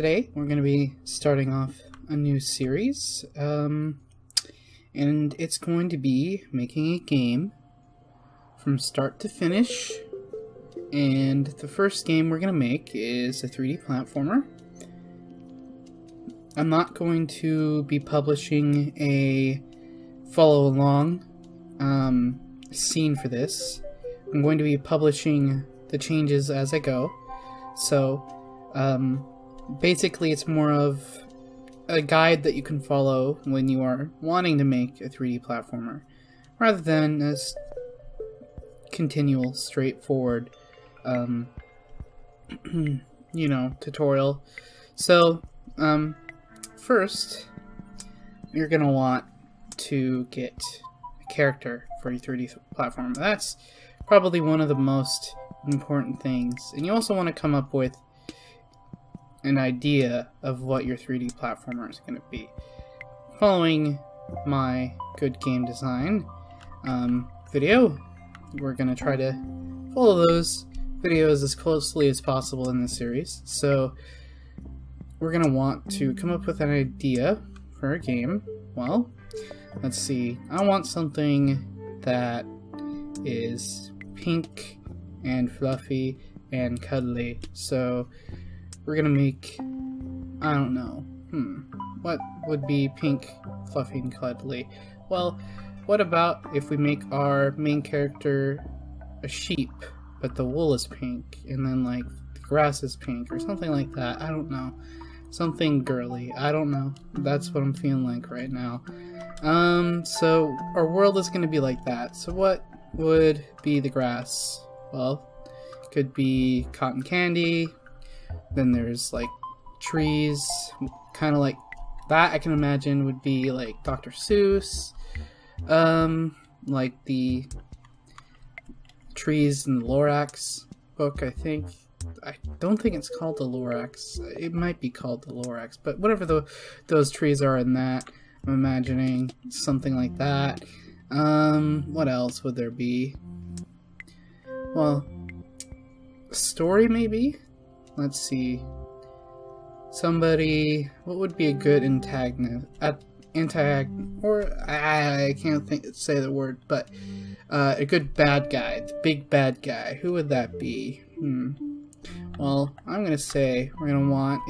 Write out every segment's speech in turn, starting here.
today we're going to be starting off a new series, and it's going to be making a game from start to finish. And the first game we're going to make is a 3D platformer. I'm not going to be publishing a follow-along scene for this. I'm going to be publishing the changes as I go. So, basically it's more of a guide that you can follow when you are wanting to make a 3D platformer, rather than a continual, straightforward, tutorial. So, first, you're going to want to get a character for your 3D platform. That's probably one of the most important things. And you also want to come up with an idea of what your 3D platformer is going to be. Following my good game design video, we're going to try to follow those videos as closely as possible in this series. So we're going to want to come up with an idea for a game. Well, let's see. I want something that is pink and fluffy and cuddly. So we're going to make, I don't know, what would be pink, fluffy, and cuddly? Well, what about if we make our main character a sheep, but the wool is pink, and then like the grass is pink, or something like that? I don't know. Something girly. I don't know. That's what I'm feeling like right now. So our world is going to be like that. So what would be the grass? Well, it could be cotton candy. Then there's like trees, kind of like that. I can imagine would be like Dr. Seuss. Like the trees in the Lorax book, I think. I don't think it's called the Lorax. It might be called the Lorax, but whatever those trees are in that, I'm imagining something like that. What else would there be? Well, story maybe? Let's see. Somebody, what would be a good antagonist? Or I can't say the word, but a good bad guy, the big bad guy. Who would that be? Well, I'm gonna say we're gonna want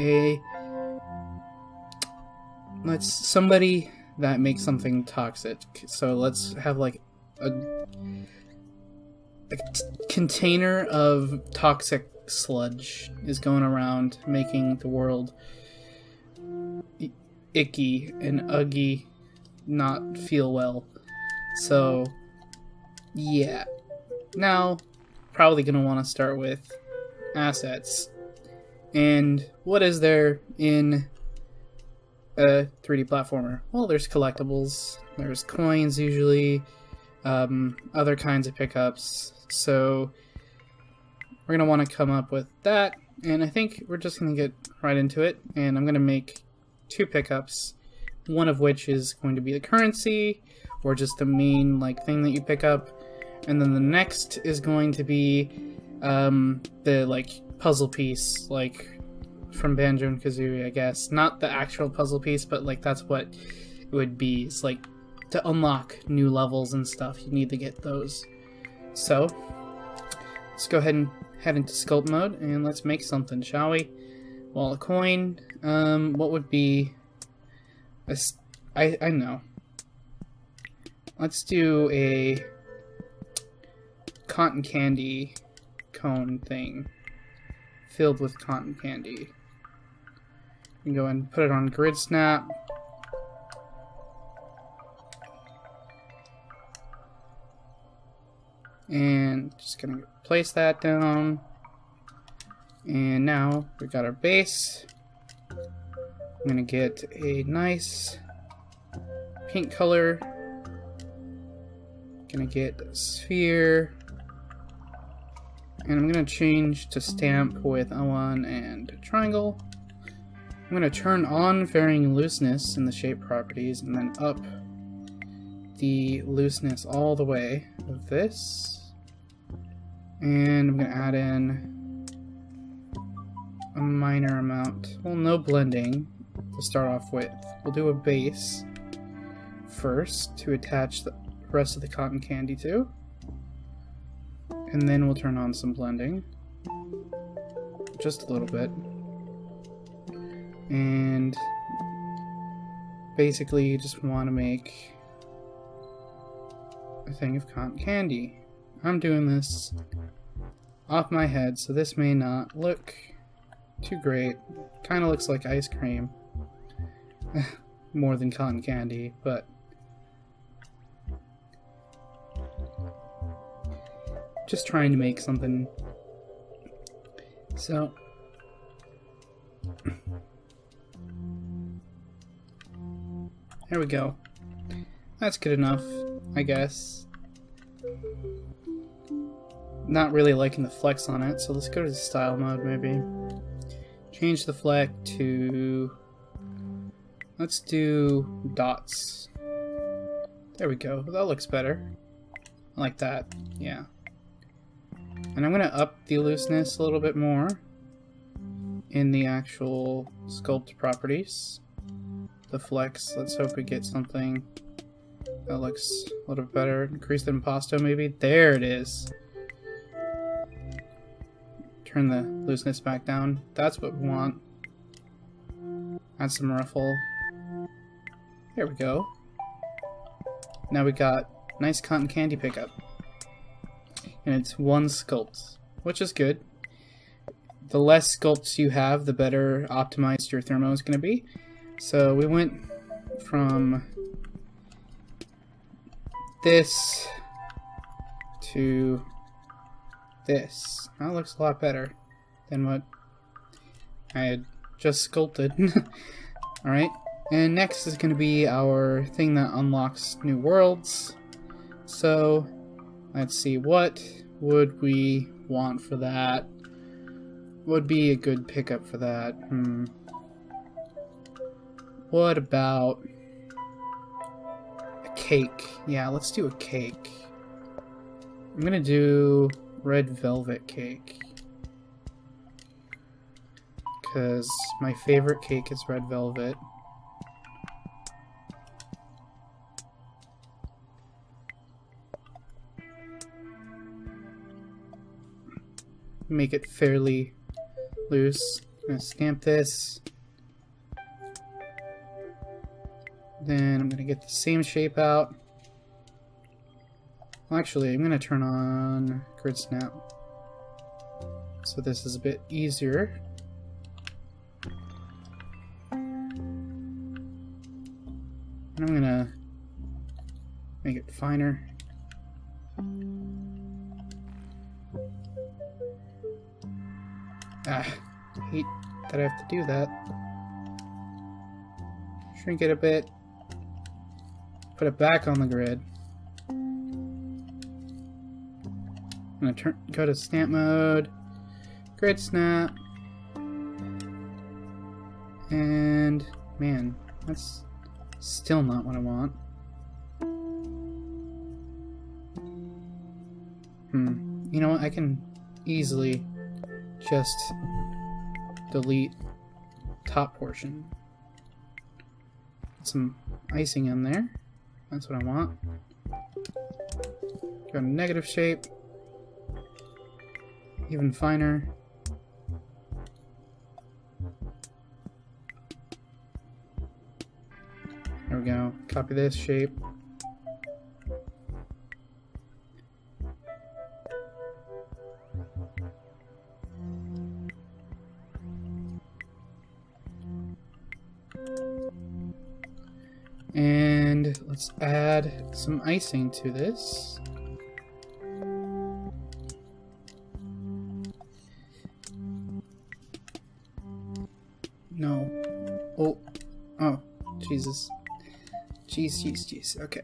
somebody that makes something toxic. So let's have like a container of toxic sludge is going around making the world icky and uggy, not feel well. So yeah, now probably gonna want to start with assets. And what is there in a 3D platformer? Well, there's collectibles, there's coins usually, other kinds of pickups. So we're going to want to come up with that, and I think we're just going to get right into it. And I'm going to make 2 pickups, one of which is going to be the currency, or just the main thing that you pick up, and then the next is going to be the puzzle piece, from Banjo and Kazooie, I guess. Not the actual puzzle piece, but that's what it would be. It's to unlock new levels and stuff, you need to get those. So let's go ahead and head into sculpt mode and let's make something, shall we? Well, a coin, what would be I know. Let's do a cotton candy cone thing filled with cotton candy. You can go and put it on grid snap. And just gonna place that down. And now we've got our base. I'm gonna get a nice pink color. Gonna get a sphere. And I'm gonna change to stamp with O1 and triangle. I'm gonna turn on varying looseness in the shape properties and then up the looseness all the way of this. And I'm gonna add in a minor amount. Well, no blending to start off with. We'll do a base first to attach the rest of the cotton candy to. And then we'll turn on some blending. Just a little bit. And basically you just want to make a thing of cotton candy. I'm doing this off my head, so this may not look too great. Kind of looks like ice cream. More than cotton candy, but just trying to make something. So there we go. That's good enough, I guess. Not really liking the flex on it, so let's go to the style mode maybe. Change the flex to, let's do dots. There we go. That looks better. I like that. Yeah. And I'm going to up the looseness a little bit more in the actual sculpt properties. The flex, let's hope we get something that looks a little better. Increase the impasto maybe. There it is. Turn the looseness back down. That's what we want. Add some ruffle. There we go. Now we got nice cotton candy pickup. And it's one sculpt, which is good. The less sculpts you have, the better optimized your thermo is going to be. So we went from this to this. That looks a lot better than what I had just sculpted. Alright, and next is going to be our thing that unlocks new worlds. So let's see, what would we want for that? Would be a good pickup for that? What about a cake? Yeah, let's do a cake. I'm gonna do red velvet cake, because my favorite cake is red velvet. Make it fairly loose. I'm gonna stamp this. Then I'm gonna get the same shape out. Well, actually, I'm gonna turn on grid snap, so this is a bit easier. And I'm gonna make it finer. I hate that I have to do that. Shrink it a bit. Put it back on the grid. I'm gonna go to stamp mode, grid snap, and man, that's still not what I want. You know what? I can easily just delete top portion. Put some icing in there. That's what I want. Go to negative shape. Even finer. There we go. Copy this shape. And let's add some icing to this. No. Oh, Jesus. Jeez. Okay.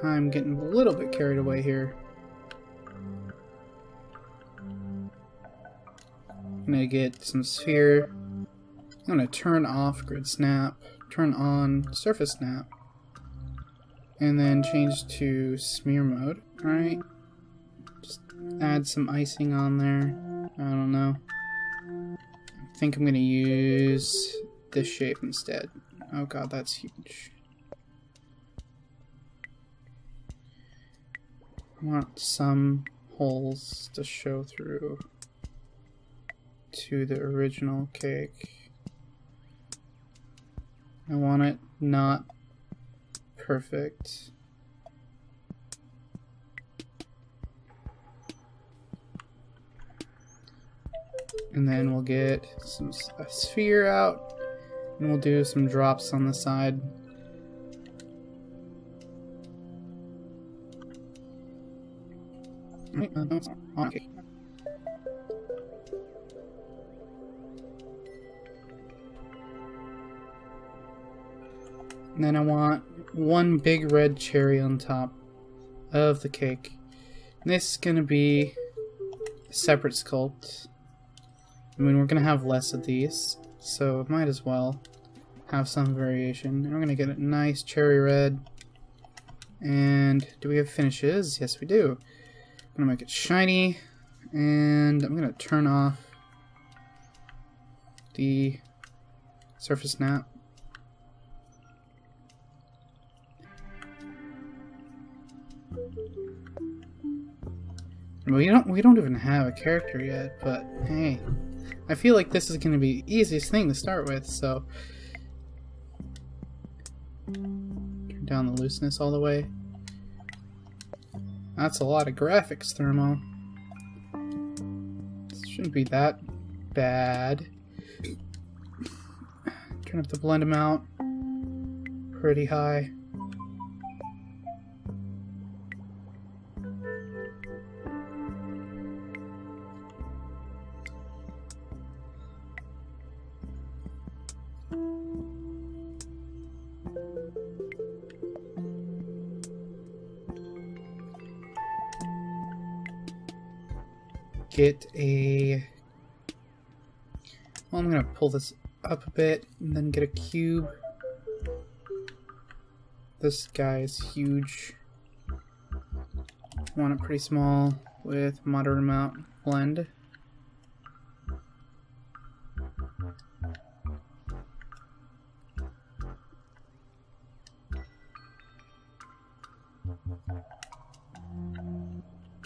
I'm getting a little bit carried away here. I'm gonna get some sphere. I'm gonna turn off grid snap, turn on surface snap, and then change to smear mode. Alright. Just add some icing on there. I don't know. I think I'm going to use this shape instead. Oh god, that's huge. I want some holes to show through to the original cake. I want it not perfect. And then we'll get a sphere out, and we'll do some drops on the side. Okay. And then I want one big red cherry on top of the cake. And this is going to be a separate sculpt. I mean, we're going to have less of these, so might as well have some variation. And we're going to get a nice cherry red. And do we have finishes? Yes, we do. I'm going to make it shiny, and I'm going to turn off the surface snap. We don't even have a character yet, but hey, I feel like this is going to be the easiest thing to start with, so turn down the looseness all the way. That's a lot of graphics, Thermo. This shouldn't be that bad. Turn up the blend amount pretty high. Get a... Well, I'm going to pull this up a bit and then get a cube. This guy is huge. I want it pretty small with moderate amount blend.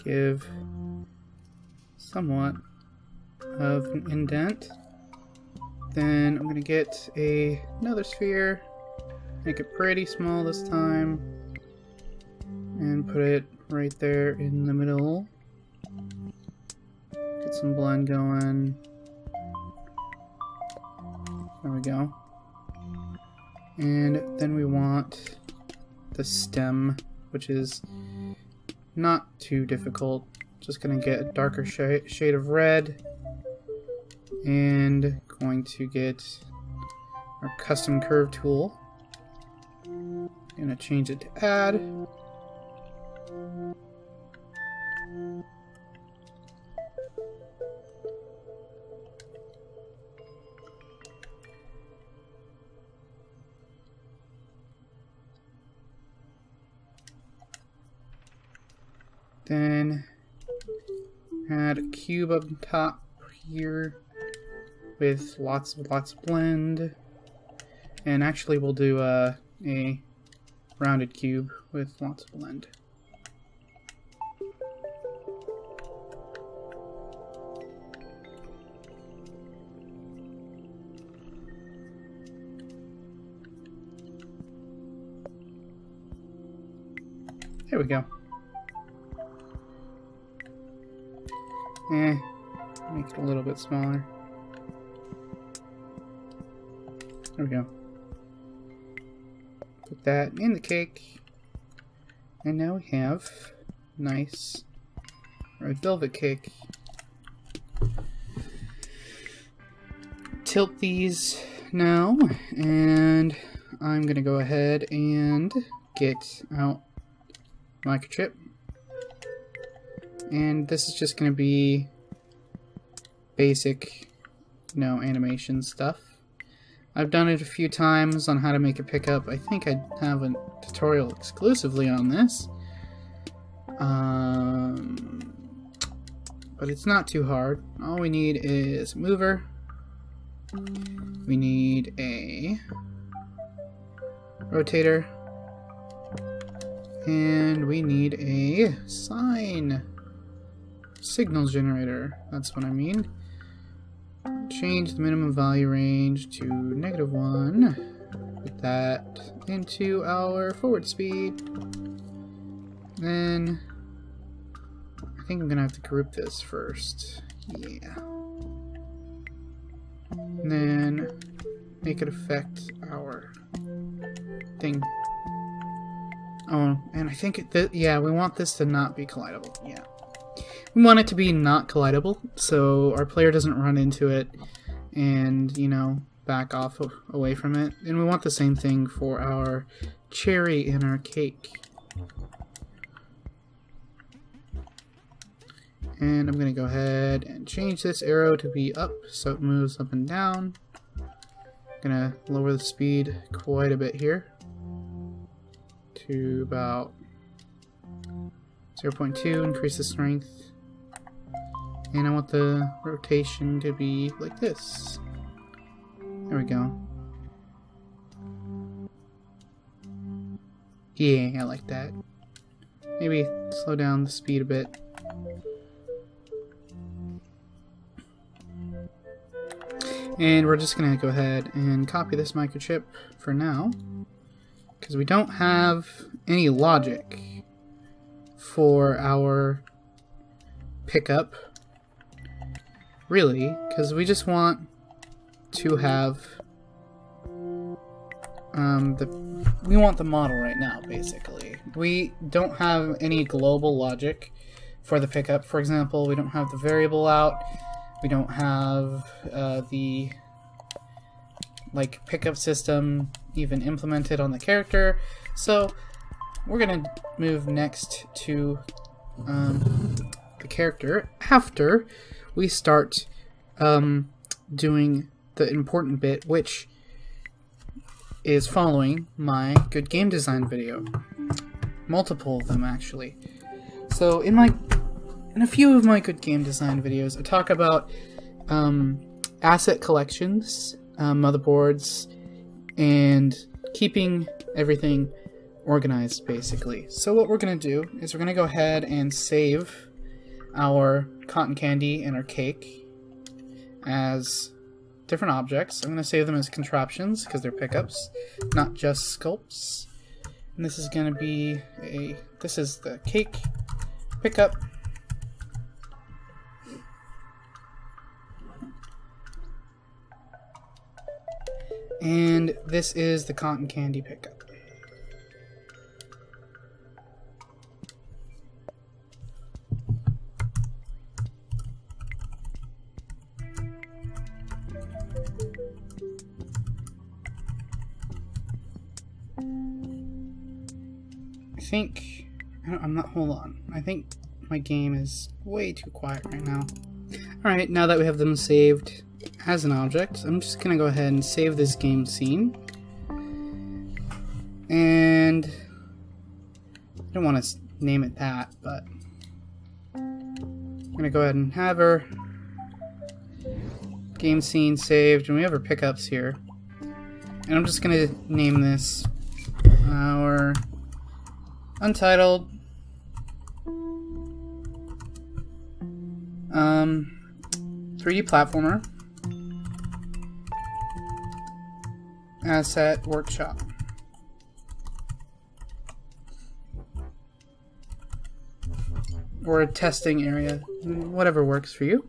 Give somewhat of an indent. Then I'm going to get another sphere, make it pretty small this time, and put it right there in the middle. Get some blend going. There we go. And then we want the stem, which is not too difficult. Just gonna get a darker shade of red, and going to get our custom curve tool. Gonna change it to add. Then add a cube up top here with lots of blend, and actually we'll do a rounded cube with lots of blend. There we go. Make it a little bit smaller. There we go. Put that in the cake. And now we have nice red velvet cake. Tilt these now, and I'm gonna go ahead and get out microchip. And this is just going to be basic, animation stuff. I've done it a few times on how to make a pickup. I think I have a tutorial exclusively on this. But it's not too hard. All we need is a mover, We need a rotator. And we need a signal generator. That's what I mean. Change the minimum value range to -1. Put that into our forward speed. Then I think I'm gonna have to group this first. Yeah. And then make it affect our thing. Oh, and I think yeah, we want this to not be collidable. Yeah. We want it to be not collidable, so our player doesn't run into it and, you know, back off away from it. And we want the same thing for our cherry in our cake. And I'm going to go ahead and change this arrow to be up so it moves up and down. I'm going to lower the speed quite a bit here to about 0.2, increase the strength. And I want the rotation to be like this. There we go. Yeah, I like that. Maybe slow down the speed a bit. And we're just going to go ahead and copy this microchip for now, because we don't have any logic for our pickup, really, because we just want to have we want the model right now, basically. We don't have any global logic for the pickup. For example, we don't have the variable out. We don't have the pickup system even implemented on the character. So we're gonna move next to the character after we start doing the important bit, which is following my good game design video. Multiple of them, actually. So in a few of my good game design videos, I talk about asset collections, motherboards, and keeping everything organized, basically. So what we're going to do is we're going to go ahead and save our cotton candy and our cake as different objects. I'm going to save them as contraptions because they're pickups, not just sculpts. And this is going to be this is the cake pickup. And this is the cotton candy pickup. Hold on. I think my game is way too quiet right now. Alright, now that we have them saved as an object, I'm just going to go ahead and save this game scene. And I don't want to name it that, but I'm going to go ahead and have our game scene saved, and we have our pickups here. And I'm just going to name this our Untitled 3D platformer asset workshop. Or a testing area, whatever works for you.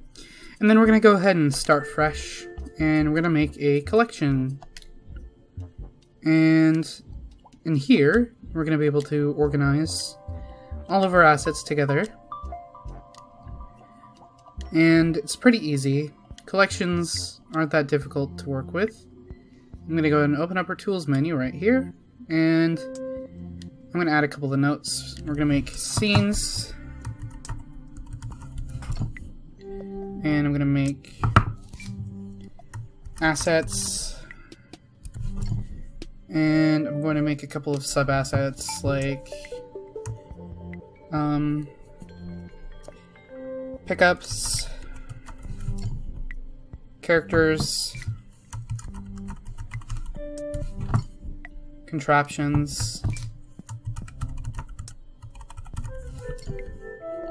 And then we're going to go ahead and start fresh, and we're going to make a collection. And in here, we're going to be able to organize all of our assets together. And it's pretty easy. Collections aren't that difficult to work with. I'm going to go ahead and open up our tools menu right here. And I'm going to add a couple of notes. We're going to make scenes. And I'm going to make assets. And I'm going to make a couple of sub-assets like pickups, characters, contraptions.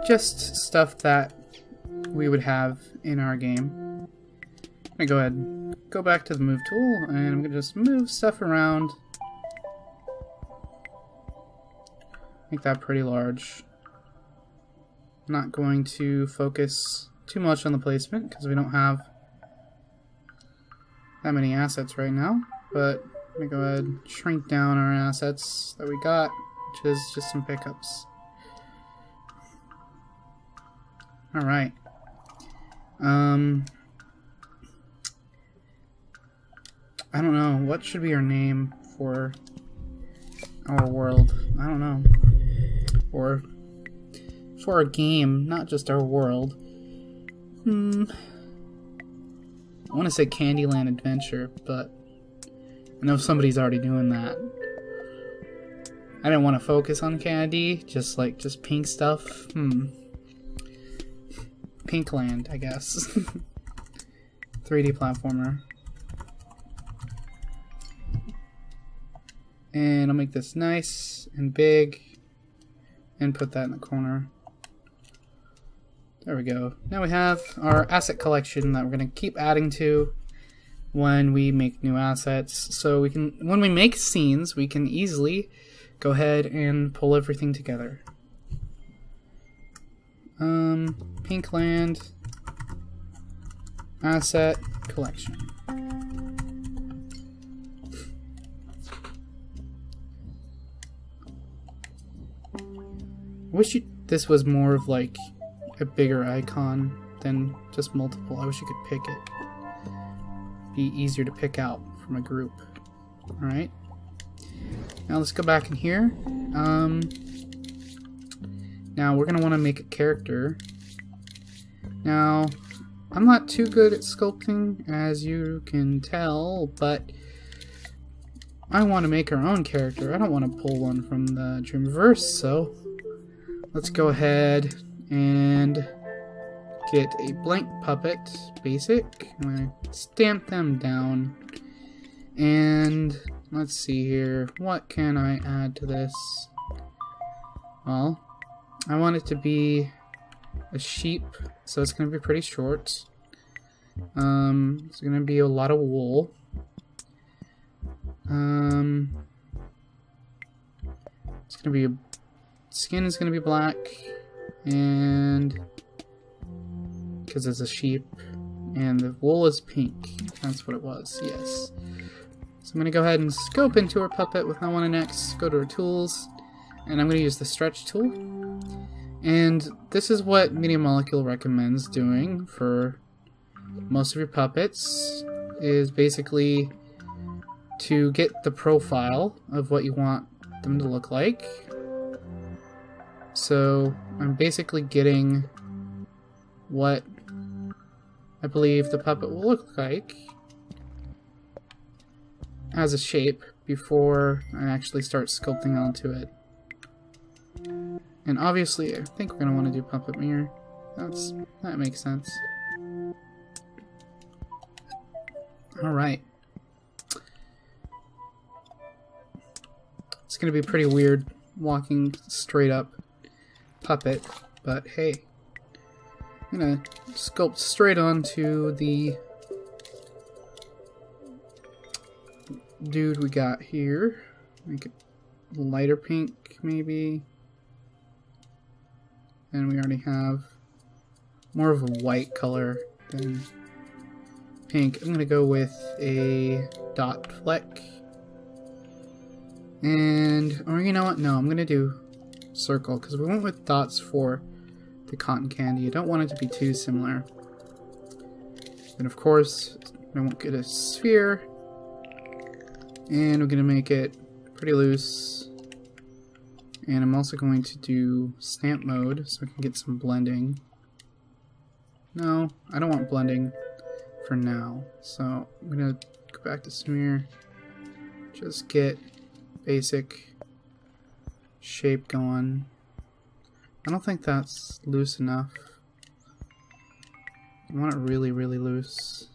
Just stuff that we would have in our game. I'm gonna go ahead and go back to the move tool, and I'm gonna just move stuff around. Make that pretty large. I'm not going to focus too much on the placement because we don't have that many assets right now, but I'm gonna go ahead and shrink down our assets that we got, which is just some pickups. Alright. I don't know. What should be our name for our world? I don't know. Or for a game, not just our world. I want to say Candyland Adventure, but I know somebody's already doing that. I didn't want to focus on candy, just pink stuff. Pinkland, I guess. 3D platformer. And I'll make this nice and big and put that in the corner. There we go. Now we have our asset collection that we're going to keep adding to when we make new assets. So we can, when we make scenes, we can easily go ahead and pull everything together. Pinkland asset collection. I wish this was more of like a bigger icon than just multiple. I wish you could pick it. Be easier to pick out from a group. Alright. Now let's go back in here. Now we're going to want to make a character. Now, I'm not too good at sculpting, as you can tell, but I want to make our own character. I don't want to pull one from the Dreamverse, so let's go ahead and get a blank puppet, basic. I'm going to stamp them down. And let's see here. What can I add to this? Well, I want it to be a sheep, so it's going to be pretty short. It's going to be a lot of wool. It's going to be skin is going to be black, and because it's a sheep, and the wool is pink. That's what it was. Yes. So I'm going to go ahead and scope into our puppet with I1 and X. Go to our tools, and I'm going to use the stretch tool. And this is what Media Molecule recommends doing for most of your puppets, is basically to get the profile of what you want them to look like. So I'm basically getting what I believe the puppet will look like as a shape before I actually start sculpting onto it. And obviously, I think we're going to want to do puppet mirror. That makes sense. Alright. It's going to be pretty weird walking straight up puppet, but hey. I'm going to sculpt straight onto the dude we got here. Make it lighter pink, maybe. And we already have more of a white color than pink. I'm going to go with a dot fleck. And, or you know what? No, I'm going to do circle, because we went with dots for the cotton candy. I don't want it to be too similar. And of course, I won't get a sphere. And we're going to make it pretty loose. And I'm also going to do stamp mode so I can get some blending. No, I don't want blending for now. So I'm going to go back to smear. Just get basic shape going. I don't think that's loose enough. I want it really, really loose.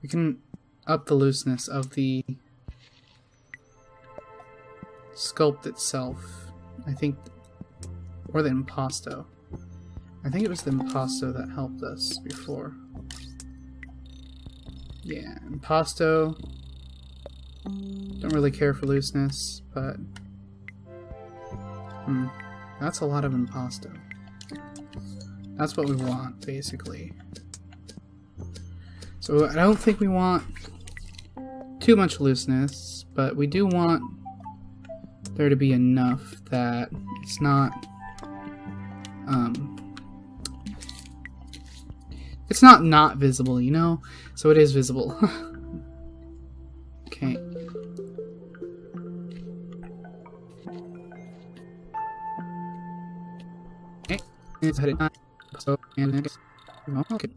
We can up the looseness of the sculpt itself. I think, or the impasto. I think it was the impasto that helped us before. Yeah, impasto. Don't really care for looseness, but that's a lot of impasto. That's what we want, basically. So I don't think we want too much looseness, but we do want there to be enough that it's not not visible, you know? So it is visible. Okay. Okay. It's headed so and next. Okay.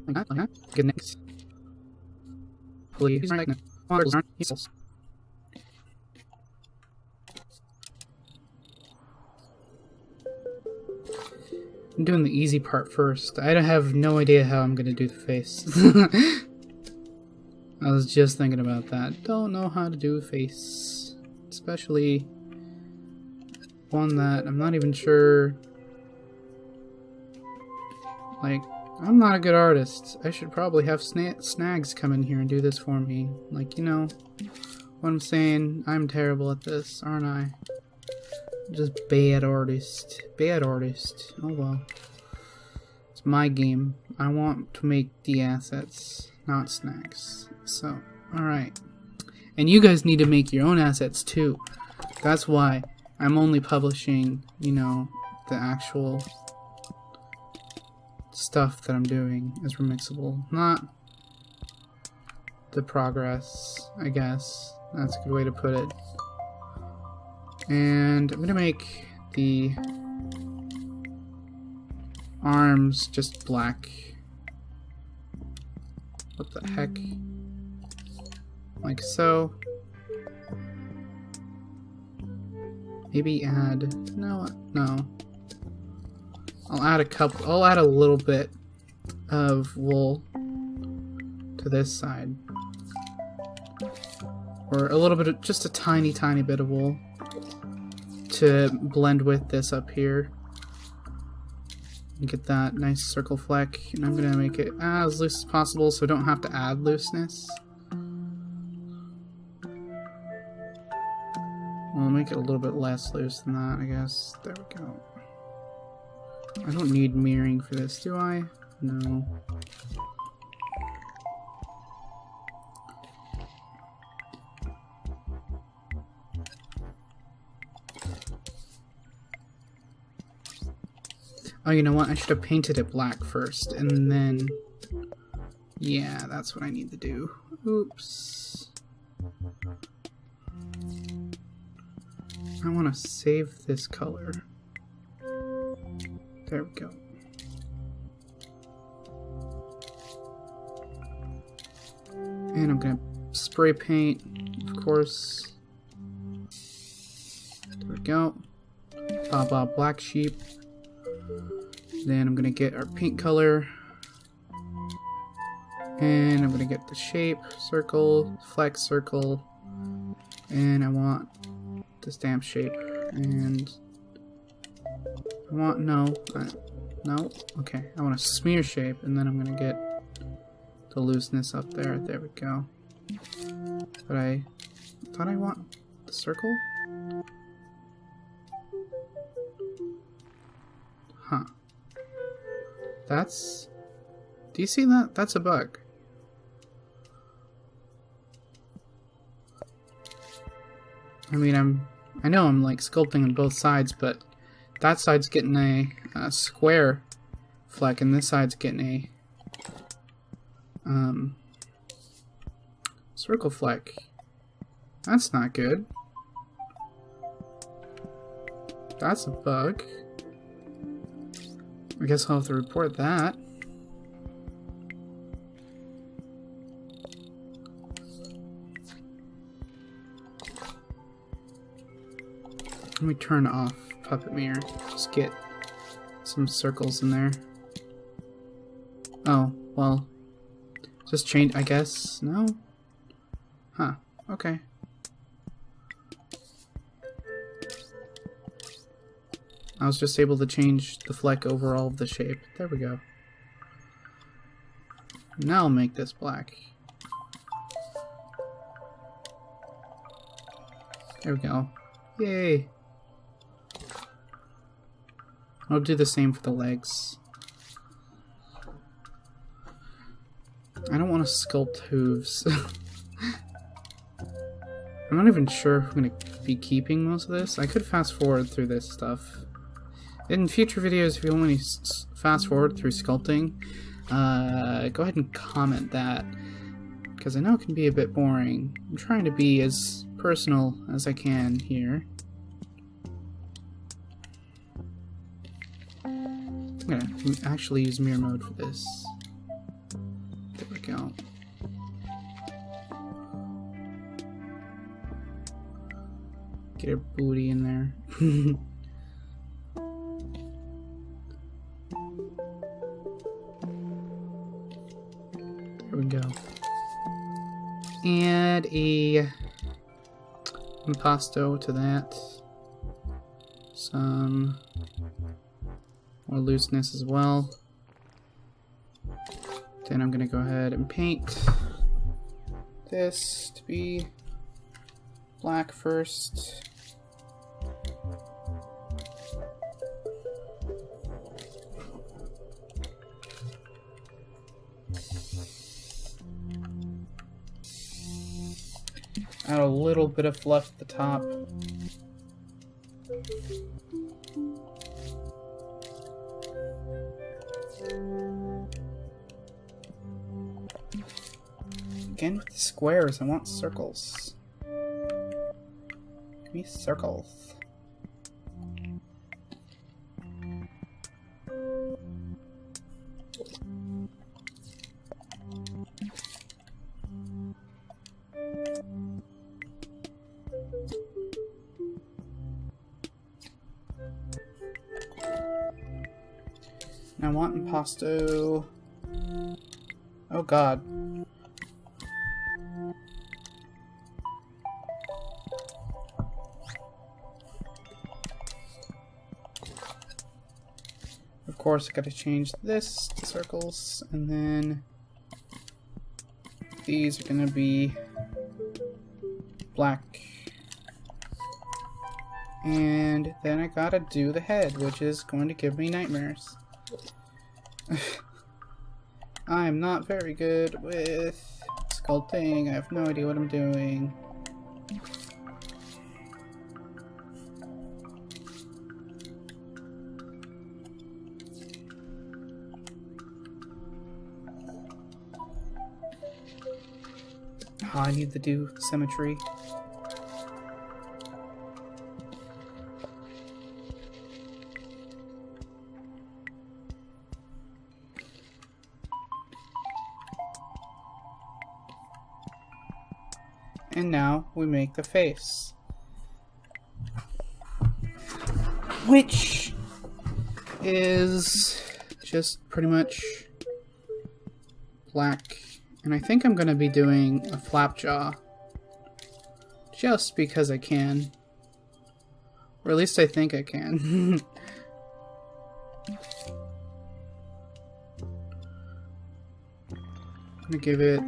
Like that. Good next. Please right now. Models aren't useful. I'm doing the easy part first. I have no idea how I'm gonna do the face. I was just thinking about that. Don't know how to do a face. Especially one that I'm not even sure. Like, I'm not a good artist. I should probably have Snags come in here and do this for me. Like, you know what I'm saying? I'm terrible at this, aren't I? Just bad artist. Bad artist. Oh well. It's my game. I want to make the assets, not Snags. So, alright. And you guys need to make your own assets too. That's why I'm only publishing, you know, the actual stuff that I'm doing is remixable, not the progress, I guess. That's a good way to put it. And I'm gonna make the arms just black. What the heck? Like so. Maybe add, no. I'll add a little bit of wool to this side. Or a little bit of, just a tiny bit of wool to blend with this up here. And get that nice circle fleck. And I'm gonna make it as loose as possible so I don't have to add looseness. I'll make it a little bit less loose than that, I guess. There we go. I don't need mirroring for this, do I? No. Oh, you know what? I should have painted it black first, and then... Yeah, that's what I need to do. Oops. I want to save this color. There we go. And I'm gonna spray paint, of course. There we go. Black sheep. Then I'm gonna get our paint color. And I'm gonna get the shape, circle, flex circle. And I want the stamp shape. And I want, no, okay. I want a smear shape, and then I'm gonna get the looseness up there. There we go. But I thought I want the circle? Huh. That's... Do you see that? That's a bug. I mean, I know I'm like sculpting on both sides, but that side's getting a square fleck, and this side's getting a circle fleck. That's not good. That's a bug. I guess I'll have to report that. Let me turn off Puppet Mirror. Just get some circles in there. Oh, well. Just change, I guess. No? Huh. Okay. I was just able to change the fleck overall of the shape. There we go. Now I'll make this black. There we go. Yay! I'll do the same for the legs. I don't want to sculpt hooves. I'm not even sure if I'm going to be keeping most of this. I could fast forward through this stuff. In future videos, if you want me to fast forward through sculpting, go ahead and comment that, because I know it can be a bit boring. I'm trying to be as personal as I can here. I'm gonna actually use mirror mode for this. There we go. Get her booty in there. There we go. Add a impasto to that. Some more looseness as well. Then I'm gonna go ahead and paint this to be black first. Add a little bit of fluff at the top. Again with the squares, I want circles. Give me circles. I want impasto. Oh god. Of course, I gotta change this to circles, and then these are gonna be black. And then I gotta do the head, which is going to give me nightmares. I'm not very good with sculpting. I have no idea what I'm doing. Oh, I need to do symmetry. And now we make the face, which is just pretty much black. And I think I'm going to be doing a flap jaw just because I can, or at least I think I can. I'm going to give it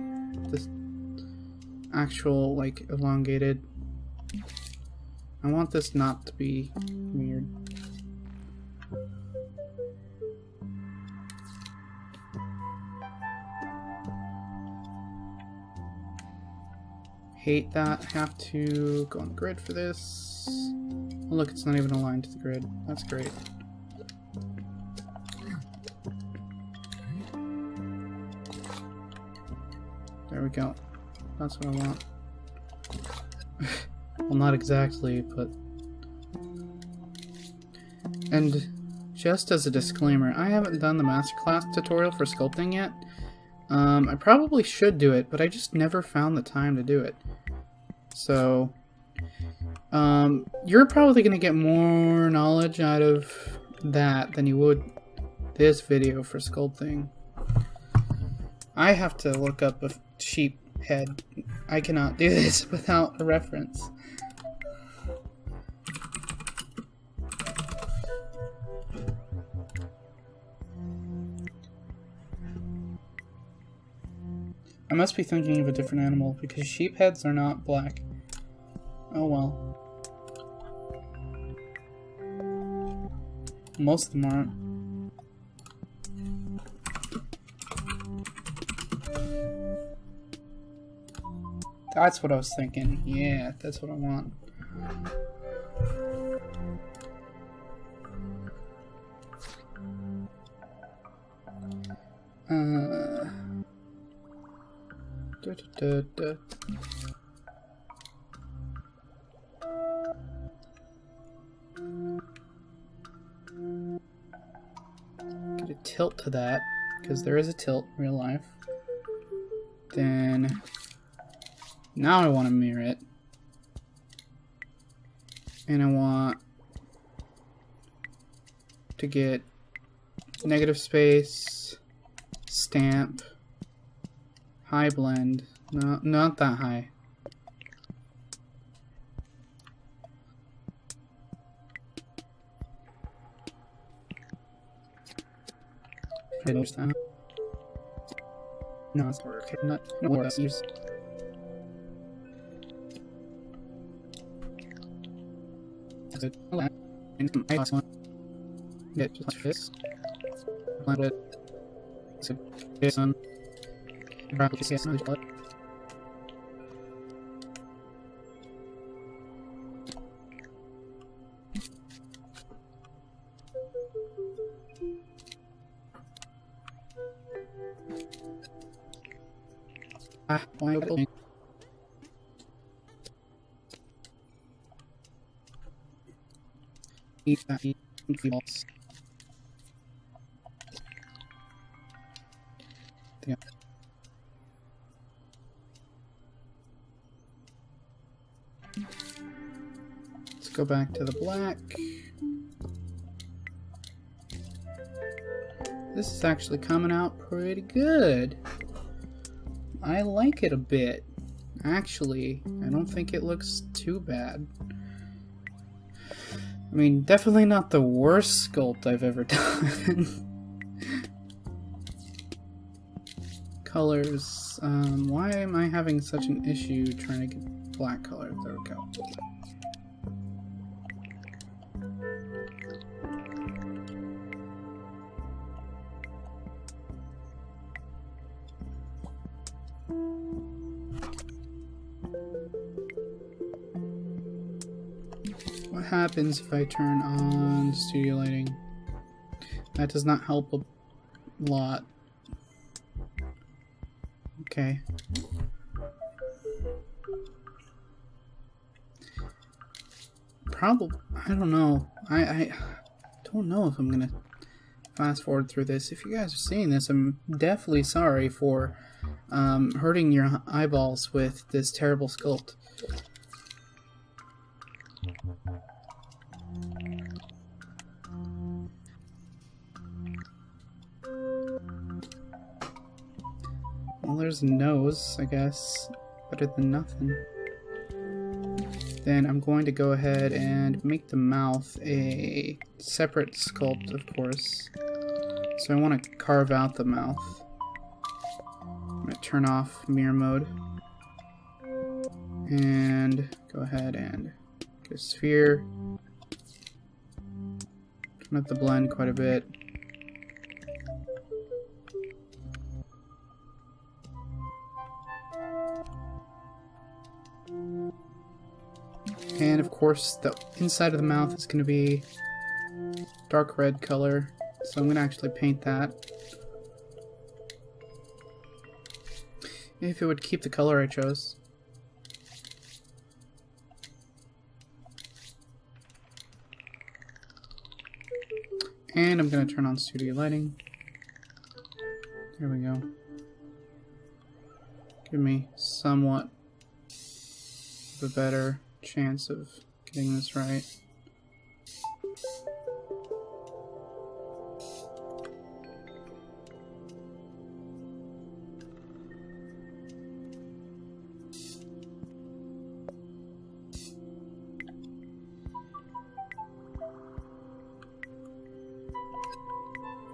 this actual, like, elongated. I want this not to be weird. Hate that. Have to go on the grid for this. Oh, look, it's not even aligned to the grid. That's great. There we go. That's what I want. Well, not exactly, but... And just as a disclaimer, I haven't done the masterclass tutorial for sculpting yet. I probably should do it, but I just never found the time to do it. So, you're probably going to get more knowledge out of that than you would this video for sculpting. I have to look up a sheep head. I cannot do this without a reference. must be thinking of a different animal because sheep heads are not black. Oh well. Most of them aren't. That's what I was thinking. Yeah, that's what I want. Get a tilt to that, because there is a tilt in real life. Then now I want to mirror it. And I want to get negative space, stamp, high blend. No, not that high. Finish that. No, it's okay. Not what use. Good. And I also want to get just this. Blend it. So this on. Replicate this on. Why are we eat balls? Yeah. Let's go back to the black. This is actually coming out pretty good. I like it a bit. Actually, I don't think it looks too bad. I mean, definitely not the worst sculpt I've ever done. Colors. Why am I having such an issue trying to get black color? There we go. What happens if I turn on studio lighting? That does not help a lot. Okay. Probably, I don't know. I don't know if I'm gonna fast forward through this. If you guys are seeing this, I'm definitely sorry for hurting your eyeballs with this terrible sculpt. Well, there's a nose, I guess. Better than nothing. Then I'm going to go ahead and make the mouth a separate sculpt, of course. So I want to carve out the mouth. I'm going to turn off mirror mode. And go ahead and get a sphere. Turn up the blend quite a bit. And of course, the inside of the mouth is going to be dark red color, so I'm going to actually paint that. If it would keep the color I chose. And I'm going to turn on studio lighting. There we go. Give me somewhat of a better chance of getting this right.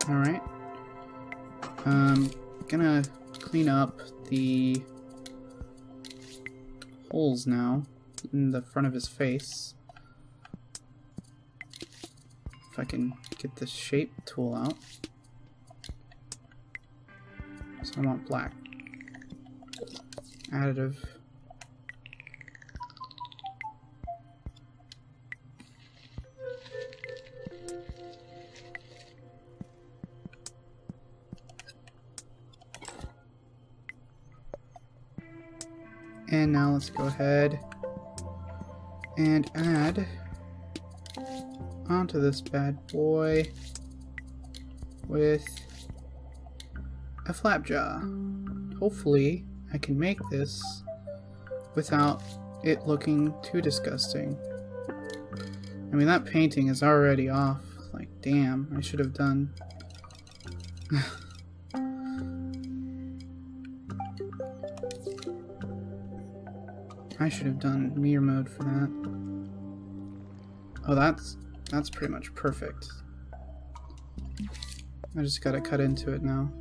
Alright. Gonna clean up the holes now in the front of his face. If I can get the shape tool out. So I want black. Additive. And now let's go ahead and add onto this bad boy with a flap jaw. Hopefully I can make this without it looking too disgusting. I mean, that painting is already off. Like, damn, I should have done I should have done mirror mode for that. Oh, that's pretty much perfect. I just gotta cut into it now.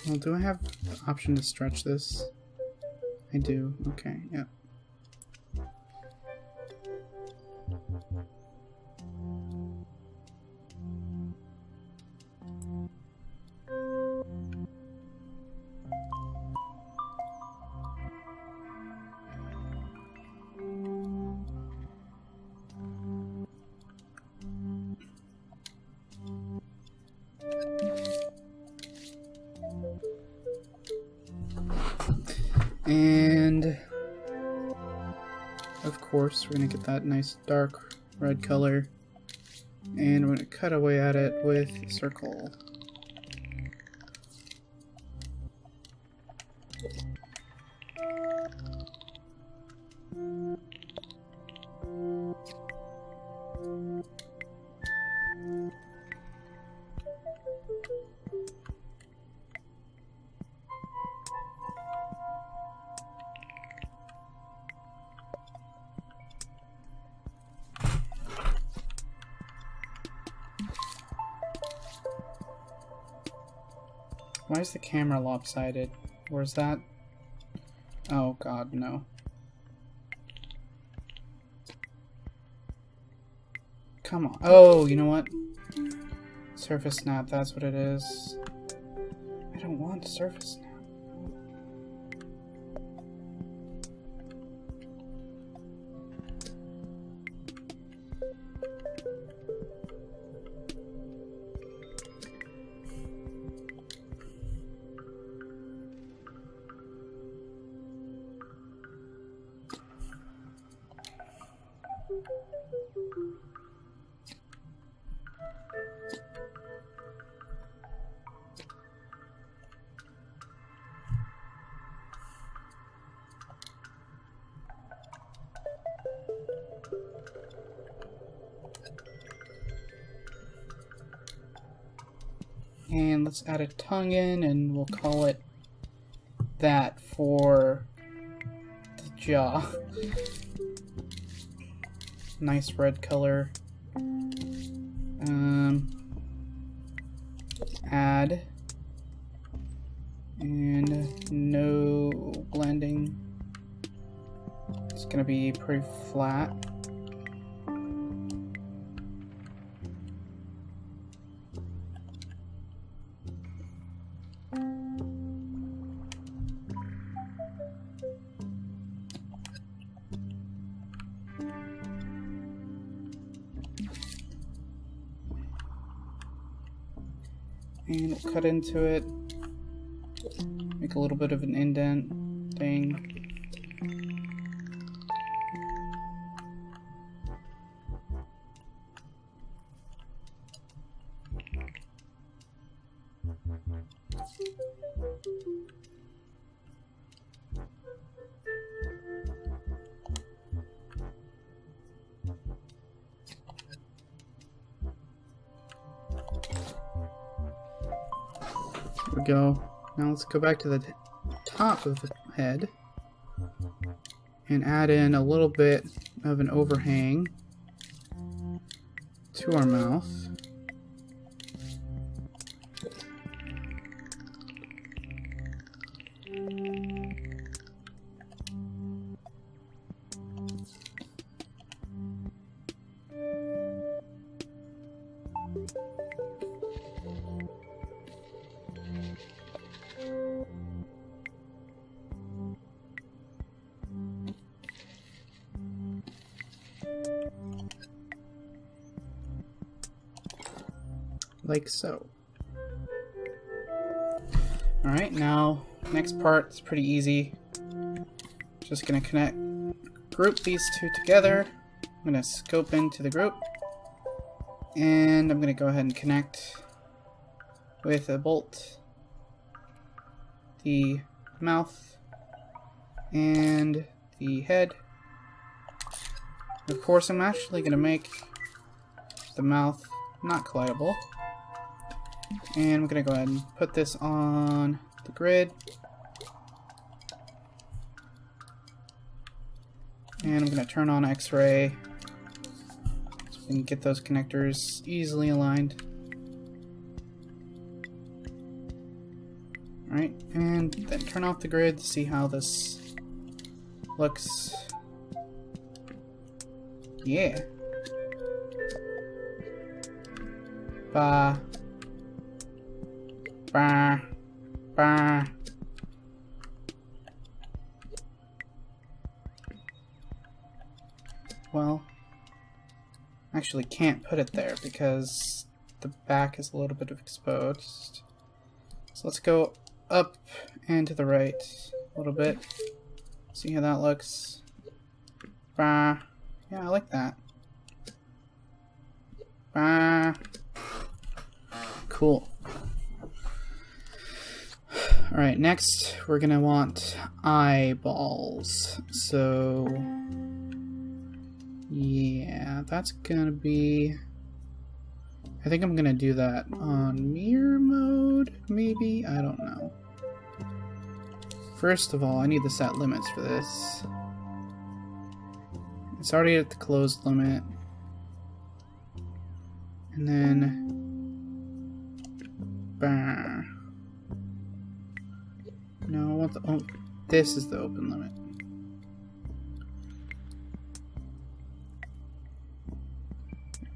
Well, do I have the option to stretch this? I do. Okay, yeah. And of course we're going to get that nice dark red color, and we're going to cut away at it with a circle. Why is the camera lopsided? Where's that? Oh god, no. Come on. Oh, you know what? Surface snap, that's what it is. I don't want surface snap. And let's add a tongue in, and we'll call it that for the jaw. Nice red color. Add. And no blending. It's gonna be pretty flat. And we'll cut into it, make a little bit of an indent thing. we go. Now let's go back to the top of the head and add in a little bit of an overhang to our mouth. Like so. Alright, now next part is pretty easy. Just gonna group these two together. I'm gonna scope into the group, and I'm gonna go ahead and connect with a bolt the mouth and the head. Of course, I'm actually gonna make the mouth not collidable. And I'm going to go ahead and put this on the grid. And I'm going to turn on X-ray so we can get those connectors easily aligned. Alright, and then turn off the grid to see how this looks. Yeah. Bah. Bah. Bah. Well, actually can't put it there because the back is a little bit exposed. So let's go up and to the right a little bit. See how that looks. Bah. Yeah, I like that. Bah. Cool. Alright, next we're gonna want eyeballs. So yeah, that's gonna be... I think I'm gonna do that on mirror mode, maybe? I don't know. First of all, I need to set limits for this. It's already at the closed limit. And then... Bah. No, I want the... Oh, this is the open limit.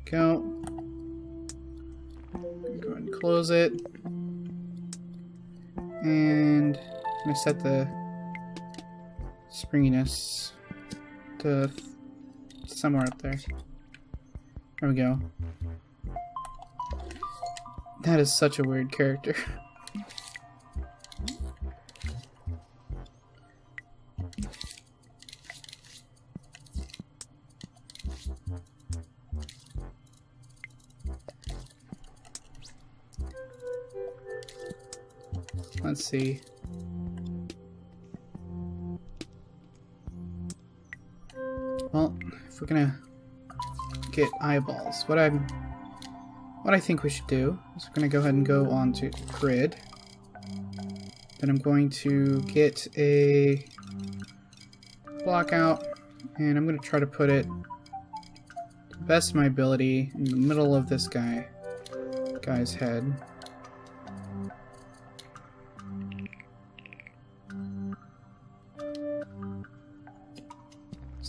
Go. Go ahead and close it. And I'm going to set the springiness to somewhere up there. There we go. That is such a weird character. Let's see. Well, if we're gonna get eyeballs, what I think we should do is we're gonna go ahead and go on to grid. Then I'm going to get a block out, and I'm gonna try to put it to the best of my ability in the middle of this guy's head.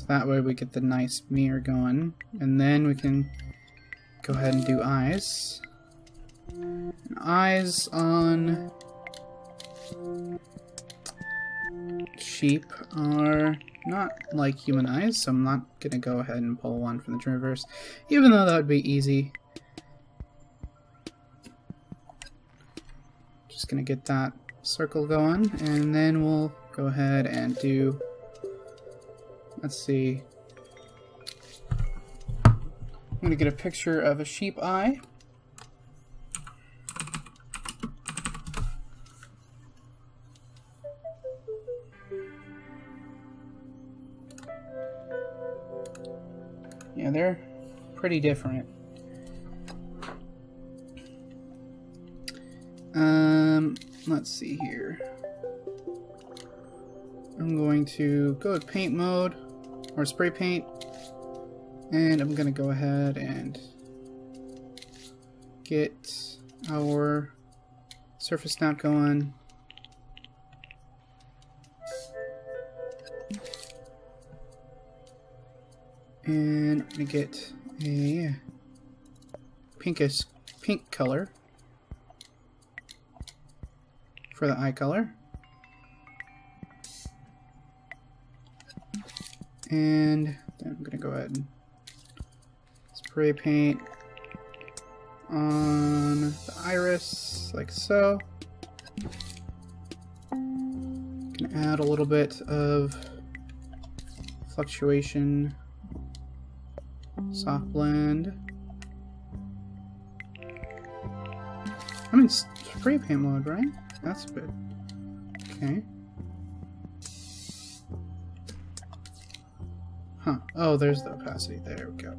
That way we get the nice mirror going, and then we can go ahead and do eyes. And eyes on sheep are not like human eyes, so I'm not gonna go ahead and pull one from the Dreamverse, even though that would be easy. Just gonna get that circle going, and then we'll go ahead and do... Let's see. I'm going to get a picture of a sheep eye. Yeah, they're pretty different. let's see here. I'm going to go with paint mode, or spray paint, and I'm going to go ahead and get our surface snap going. And I'm going to get a pink color for the eye color. And then I'm going to go ahead and spray paint on the iris, like so. Gonna add a little bit of fluctuation, soft blend. I'm in spray paint mode, right? That's good. Okay. Huh. Oh, there's the opacity. There we go.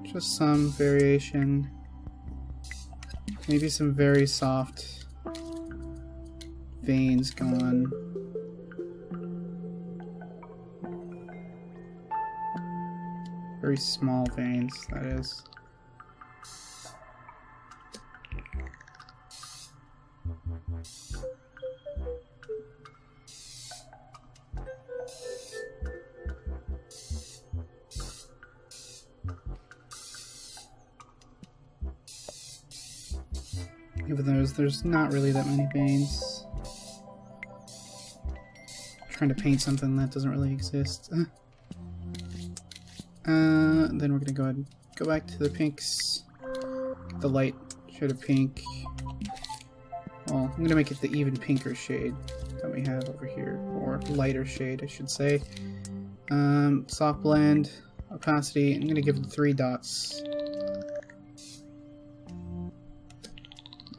Just some variation. Maybe some very soft veins going. Very small veins, that is. Even though there's not really that many veins. Trying to paint something that doesn't really exist. Then we're gonna go ahead and go back to the pinks. Get the light shade of pink. Well, I'm gonna make it the even pinker shade that we have over here, or lighter shade, I should say. Soft blend, opacity. I'm gonna give it 3 dots.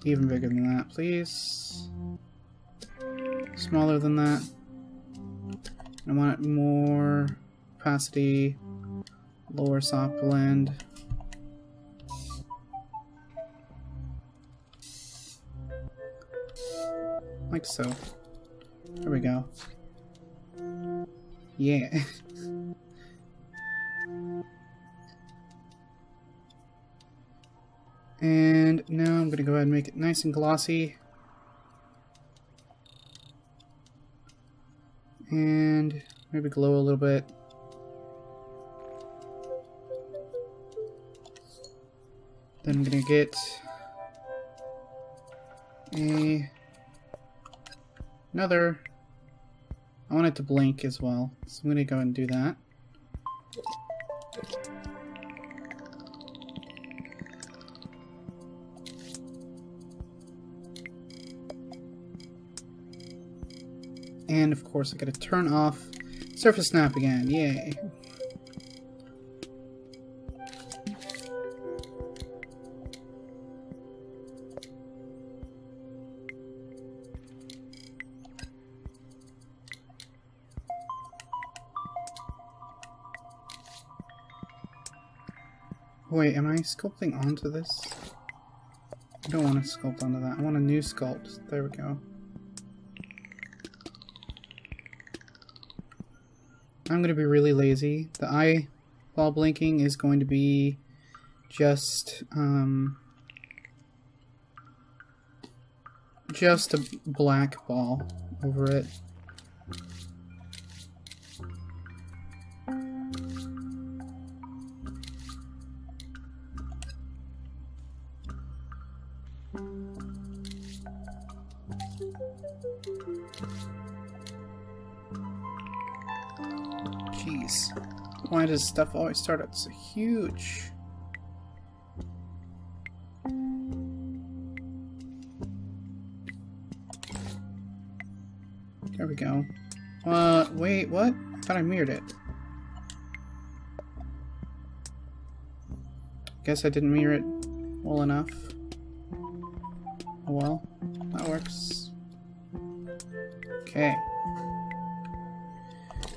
Even bigger than that, please. Smaller than that. I want it more opacity, lower soft blend. Like so. There we go. Yeah. And now I'm going to go ahead and make it nice and glossy. And maybe glow a little bit. Then I'm going to get another. I want it to blink as well, so I'm going to go ahead and do that. And of course I gotta turn off surface snap again, yay. Wait, am I sculpting onto this? I don't want to sculpt onto that, I want a new sculpt. There we go. I'm going to be really lazy. The eyeball blinking is going to be just a black ball over it. Jeez, why does stuff always start out so huge? There we go. Wait, what? I thought I mirrored it. Guess I didn't mirror it well enough. Oh well, that works. Okay.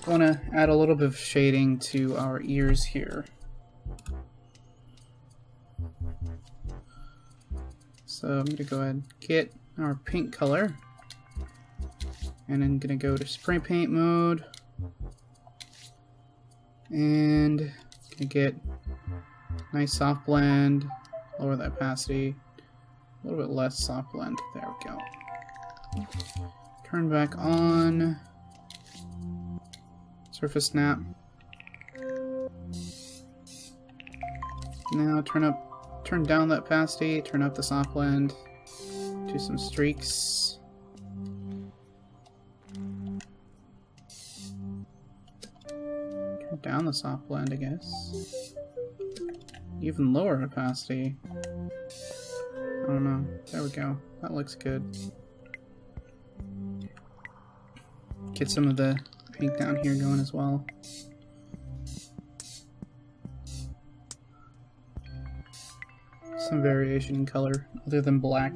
I want to add a little bit of shading to our ears here. So I'm going to go ahead and get our paint color. And I'm going to go to spray paint mode. And going to get nice soft blend, lower the opacity, a little bit less soft blend. There we go. Turn back on. Surface snap. Now turn down the opacity, turn up the soft blend, do some streaks. Turn down the soft blend, I guess. Even lower opacity. I don't know. There we go. That looks good. Get some of the pink down here going as well. Some variation in color other than black.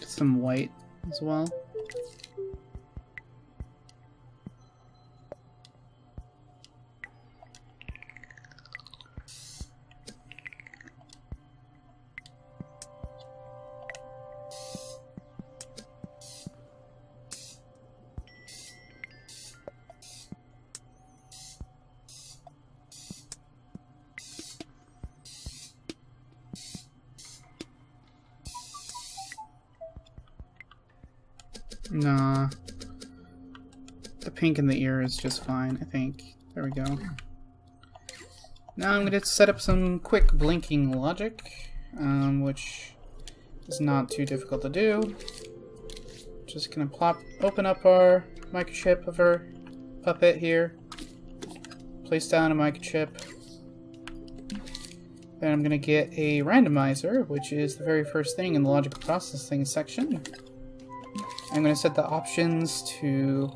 Some white as well. Nah. The pink in the ear is just fine, I think. There we go. Now I'm going to set up some quick blinking logic, which is not too difficult to do. Just going to open up our microchip of our puppet here. Place down a microchip. Then I'm going to get a randomizer, which is the very first thing in the logical processing section. I'm going to set the options to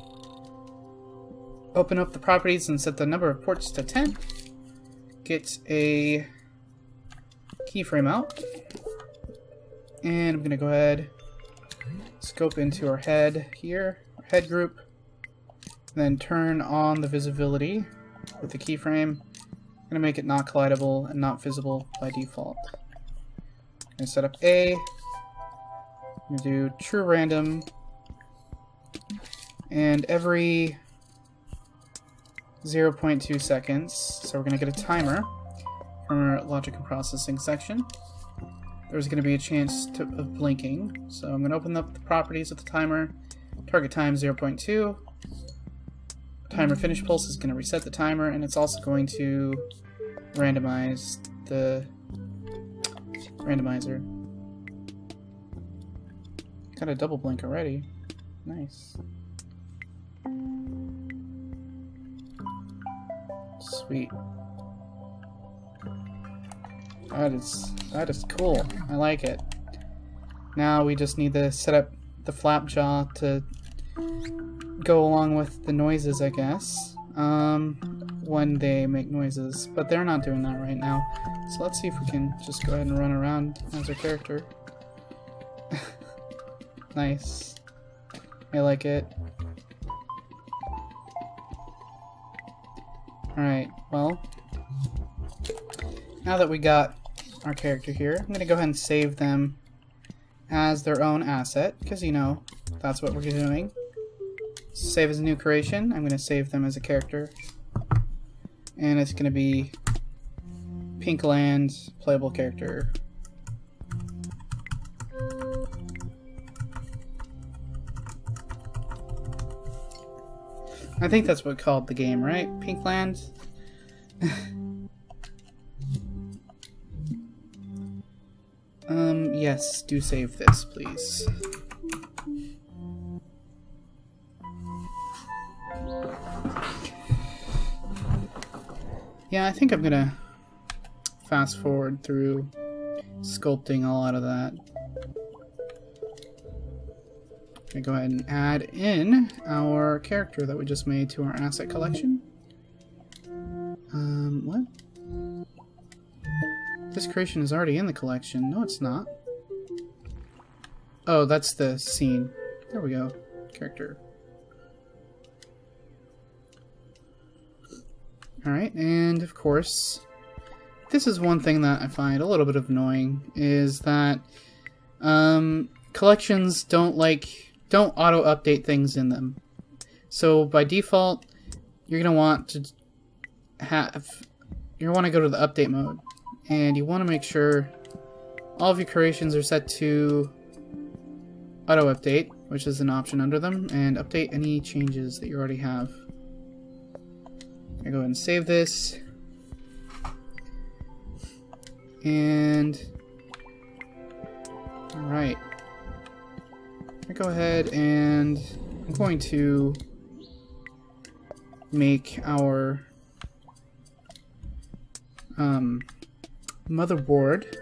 open up the properties and set the number of ports to 10. Get a keyframe out. And I'm going to go ahead, scope into our head here, our head group. Then turn on the visibility with the keyframe. I'm going to make it not collidable and not visible by default. I'm going to set up A. I'm going to do true random. And every 0.2 seconds, so we're going to get a timer from our logic and processing section. There's going to be a chance of blinking, so I'm going to open up the properties of the timer. Target time 0.2. Timer finish pulse is going to reset the timer, and it's also going to randomize the randomizer. Got a double blink already. Nice. Sweet. That is cool. I like it. Now we just need to set up the flap jaw to go along with the noises, I guess. When they make noises, but they're not doing that right now. So let's see if we can just go ahead and run around as our character. Nice. I like it. Alright, well, now that we got our character here, I'm going to go ahead and save them as their own asset, because, you know, that's what we're doing. Save as a new creation. I'm going to save them as a character. And it's going to be Pinkland, playable character. I think that's what called the game, right? Pinkland? Yes, do save this, please. Yeah, I think I'm gonna fast forward through sculpting a lot of that. I'm gonna go ahead and add in our character that we just made to our asset collection. What? This creation is already in the collection. No, it's not. Oh, that's the scene. There we go. Character. Alright, and of course, this is one thing that I find a little bit of annoying, is that collections don't auto-update things in them. So by default, you're going to want to go to the update mode, and you want to make sure all of your creations are set to auto-update, which is an option under them, and update any changes that you already have. I'm going to go ahead and save this. And alright. I'm going to go ahead and I'm going to make our motherboard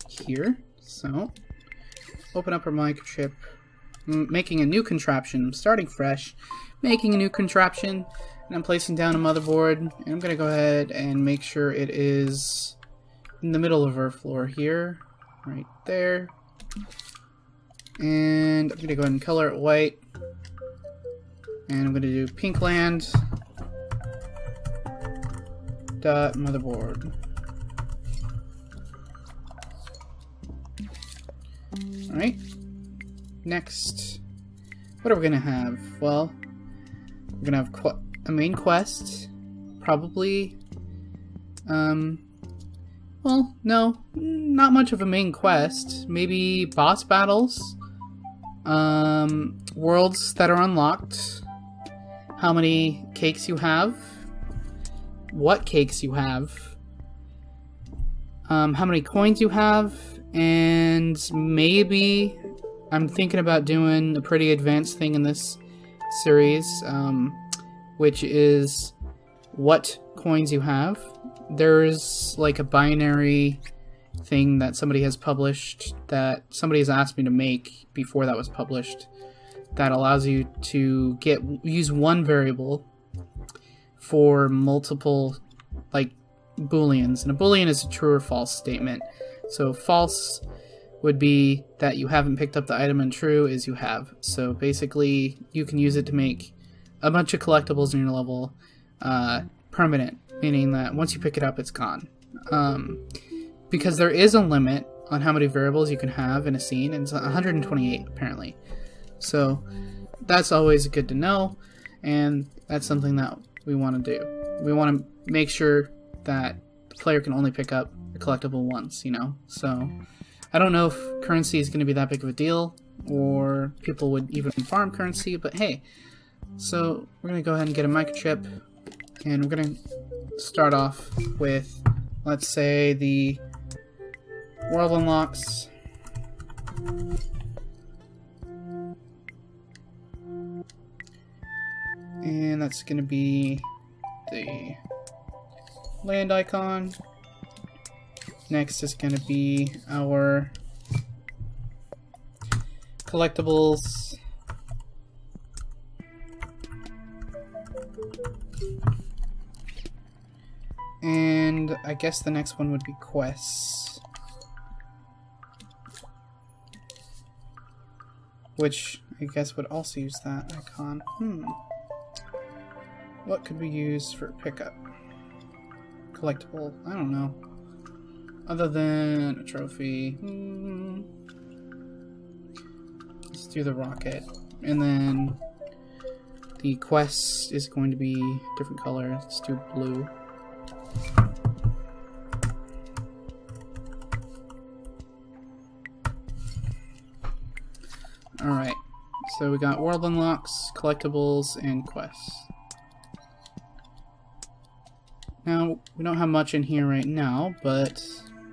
here. So, open up our microchip, making a new contraption, starting fresh, making a new contraption, and I'm placing down a motherboard, and I'm going to go ahead and make sure it is in the middle of our floor here, right there, and I'm going to go ahead and color it white, and I'm going to do pinkland dot motherboard. Alright, next, what are we going to have? Well, we're going to have a main quest, probably, well, no, not much of a main quest, maybe boss battles, worlds that are unlocked, how many cakes you have, what cakes you have, how many coins you have, and maybe I'm thinking about doing a pretty advanced thing in this series, which is what coins you have. There's like a binary thing that somebody has published, that somebody has asked me to make before that was published, that allows you to use one variable for multiple like booleans, and a boolean is a true or false statement. So false would be that you haven't picked up the item, and true is you have. So basically you can use it to make a bunch of collectibles in your level permanent, meaning that once you pick it up it's gone. Because there is a limit on how many variables you can have in a scene, and it's 128 apparently. So that's always good to know, and that's something that we want to do. We want to make sure that the player can only pick up a collectible once, you know? So I don't know if currency is going to be that big of a deal, or people would even farm currency, but hey. So we're going to go ahead and get a microchip, and we're going to start off with, let's say, the world unlocks. And that's going to be the land icon. Next is going to be our collectibles. And I guess the next one would be quests, which I guess would also use that icon. What could we use for pickup? Collectible, I don't know. Other than a trophy. Let's do the rocket. And then the quest is going to be different color. Let's do blue. Alright, so we got world unlocks, collectibles, and quests. Now, we don't have much in here right now, but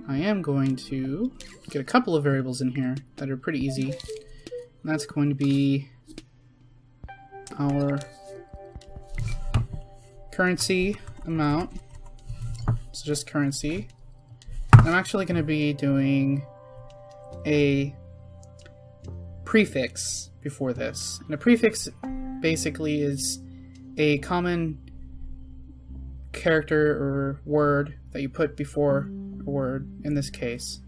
I am going to get a couple of variables in here that are pretty easy. And that's going to be our currency amount. So just currency. I'm actually going to be doing a prefix before this. And a prefix basically is a common character or word that you put before a word, in this case,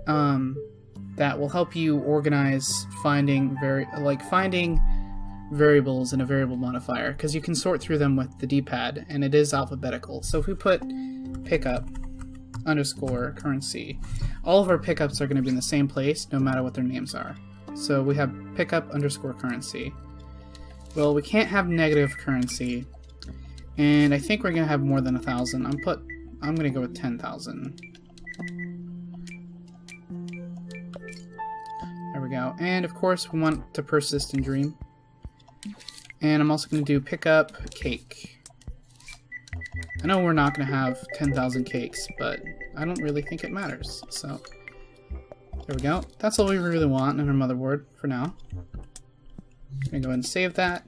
that will help you organize finding variables in a variable modifier, because you can sort through them with the D-pad, and it is alphabetical. So if we put pickup underscore currency, all of our pickups are going to be in the same place, no matter what their names are. So we have pickup underscore currency. Well, we can't have negative currency, and I think we're going to have more than 1,000. I'm going to go with 10,000. There we go. And of course, we want to persist and dream. And I'm also going to do pickup cake. I know we're not going to have 10,000 cakes, but I don't really think it matters. So, there we go. That's all we really want in our motherboard for now. I'm going to go ahead and save that.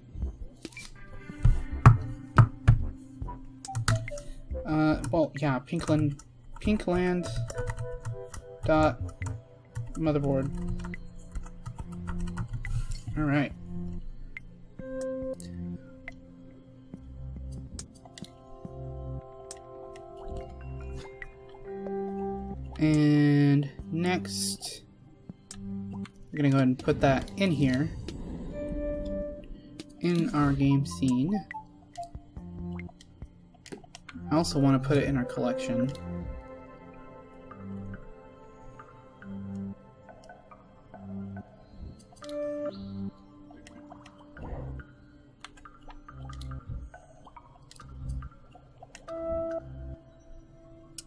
Well, yeah, Pinkland dot motherboard. All right. And next, we're gonna go ahead and put that in here in our game scene. I also want to put it in our collection.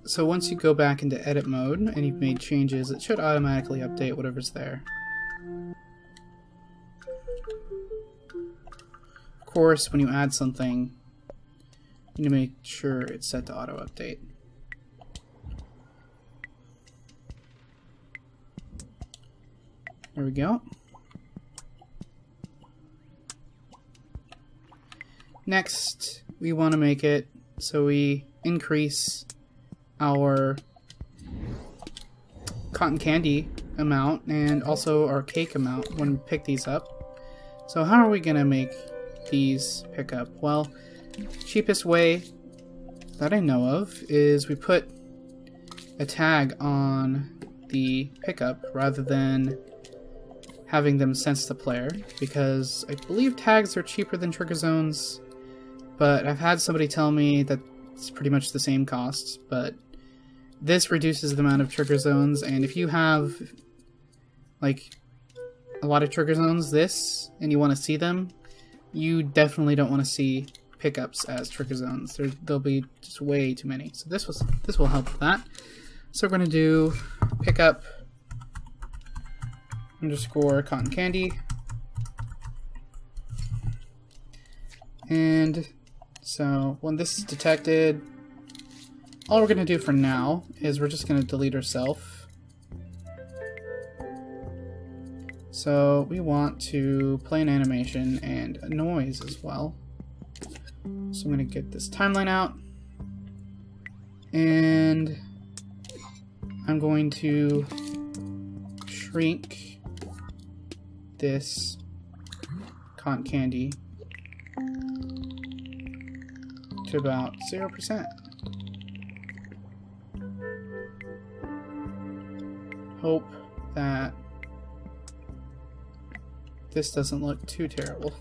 So once you go back into edit mode and you've made changes, it should automatically update whatever's there. Of course, when you add something, you need to make sure it's set to auto update. There we go. Next, we want to make it so we increase our cotton candy amount and also our cake amount when we pick these up. So how are we going to make these pick up? Well, cheapest way that I know of is we put a tag on the pickup rather than having them sense the player, because I believe tags are cheaper than trigger zones, but I've had somebody tell me that it's pretty much the same costs, but this reduces the amount of trigger zones, and if you have like a lot of trigger zones and you want to see them, you definitely don't want to see pickups as trigger zones. There'll be just way too many. So this will help with that. So we're going to do pickup underscore cotton candy, and so when this is detected, all we're going to do for now is we're just going to delete ourselves. So we want to play an animation and a noise as well. So I'm going to get this timeline out, and I'm going to shrink this cotton candy to about 0%. Hope that this doesn't look too terrible.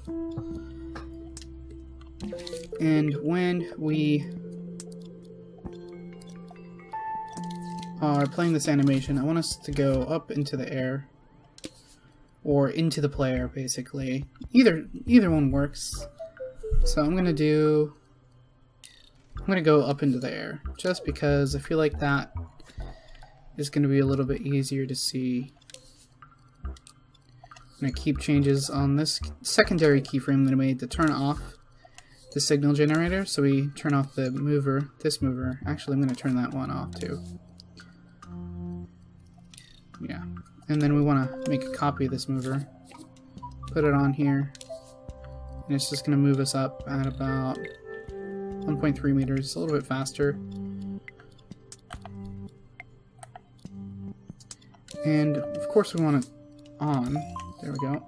And when we are playing this animation, I want us to go up into the air, or into the player, basically. Either one works. So I'm gonna go up into the air, just because I feel like that is going to be a little bit easier to see. I'm going to keep changes on this secondary keyframe that I made to turn off the signal generator. So we turn off the mover, this mover. Actually, I'm going to turn that one off too. Yeah. And then we want to make a copy of this mover, put it on here, and it's just going to move us up at about 1.3 meters, a little bit faster. And of course we want it on. There we go.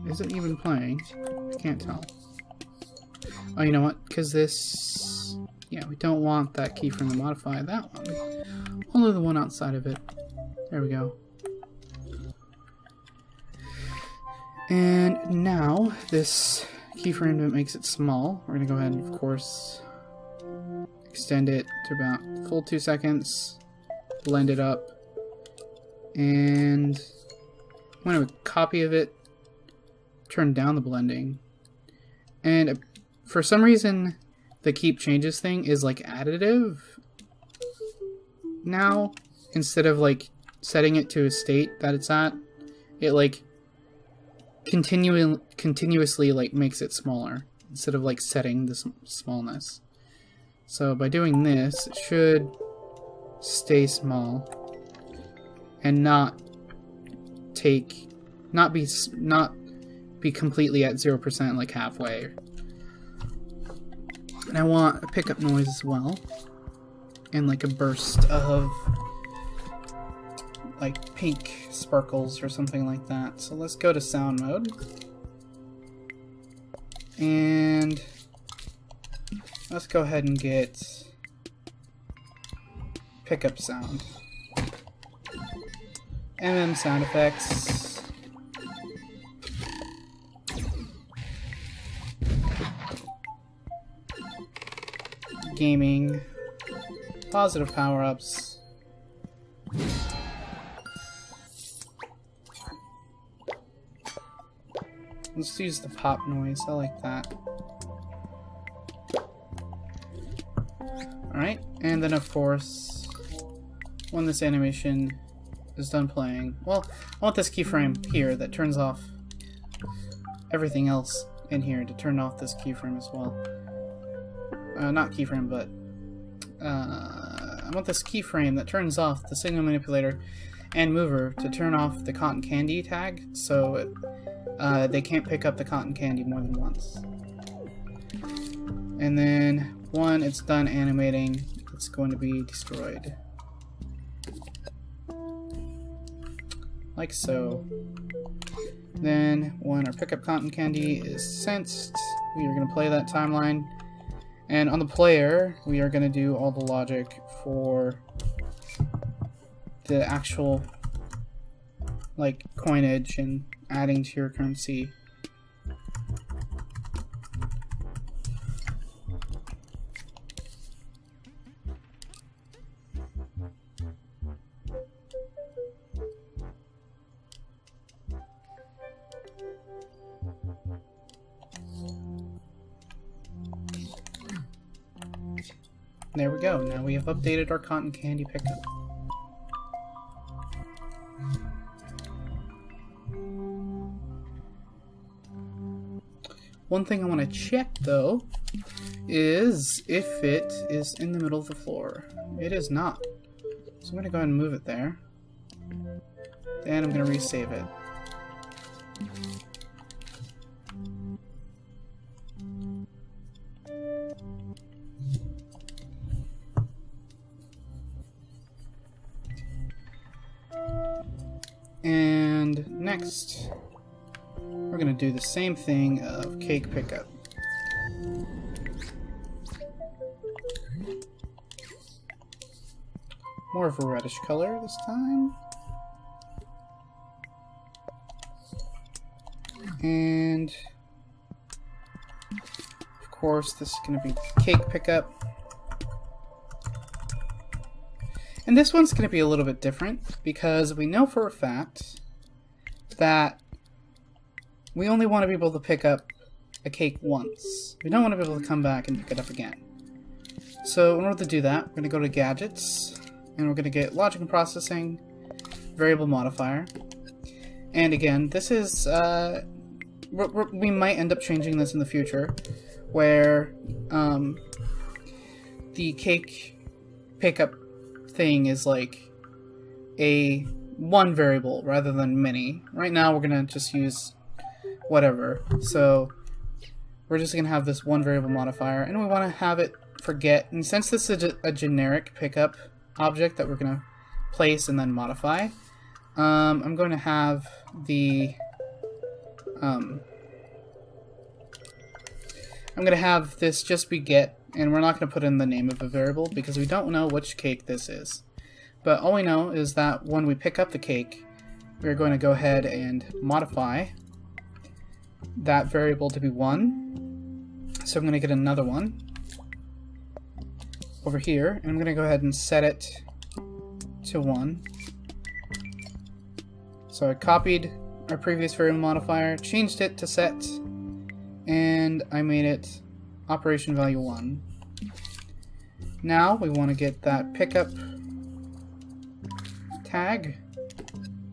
Is it even playing? I can't tell. Oh, you know what? Because this... yeah, we don't want that keyframe to modify that one. Only the one outside of it. There we go. And now this keyframe that makes it small, we're going to go ahead and, of course, extend it to about full 2 seconds, blend it up, and I'm going to copy of it, turn down the blending, and for some reason the keep changes thing is like additive now, instead of like setting it to a state that it's at, it like continuously like makes it smaller instead of like setting the smallness. So by doing this, it should stay small and not be completely at 0%, like halfway. And I want a pickup noise as well, and like a burst of like pink sparkles or something like that. So let's go to sound mode, and let's go ahead and get pickup sound, sound effects, gaming, positive power-ups, let's use the pop noise, I like that. Alright, and then of course, when this animation is done playing, well, I want this keyframe here that turns off everything else in here to turn off this keyframe as well. Not keyframe, but I want this keyframe that turns off the signal manipulator and mover to turn off the cotton candy tag, so they can't pick up the cotton candy more than once. And then when it's done animating, it's going to be destroyed. Like so. Then when our pickup cotton candy is sensed, we are going to play that timeline. And on the player, we are going to do all the logic for the actual like coinage and adding to your currency. There we go. Now we have updated our cotton candy pickup. One thing I want to check though is if it is in the middle of the floor. It is not. So I'm going to go ahead and move it there. Then I'm going to resave it. And next, we're going to do the same thing of cake pickup. More of a reddish color this time. And of course, this is going to be cake pickup. And this one's going to be a little bit different because we know for a fact that we only want to be able to pick up a cake once. We don't want to be able to come back and pick it up again. So in order to do that, we're going to go to Gadgets, and we're going to get Logic and Processing, Variable Modifier. And again, this is, we might end up changing this in the future, where the cake pickup thing is like a one variable rather than many. Right now we're gonna just use whatever, so we're just gonna have this one variable modifier, and we want to have it forget. And since this is a generic pickup object that we're gonna place and then modify, I'm going to have the I'm gonna have this just be get. And we're not going to put in the name of a variable because we don't know which cake this is. But all we know is that when we pick up the cake, we're going to go ahead and modify. that variable to be 1. So I'm going to get another one over here, and I'm going to go ahead and set it to 1. So I copied our previous variable modifier, changed it to set, and I made it operation value 1. Now we want to get that pickup tag.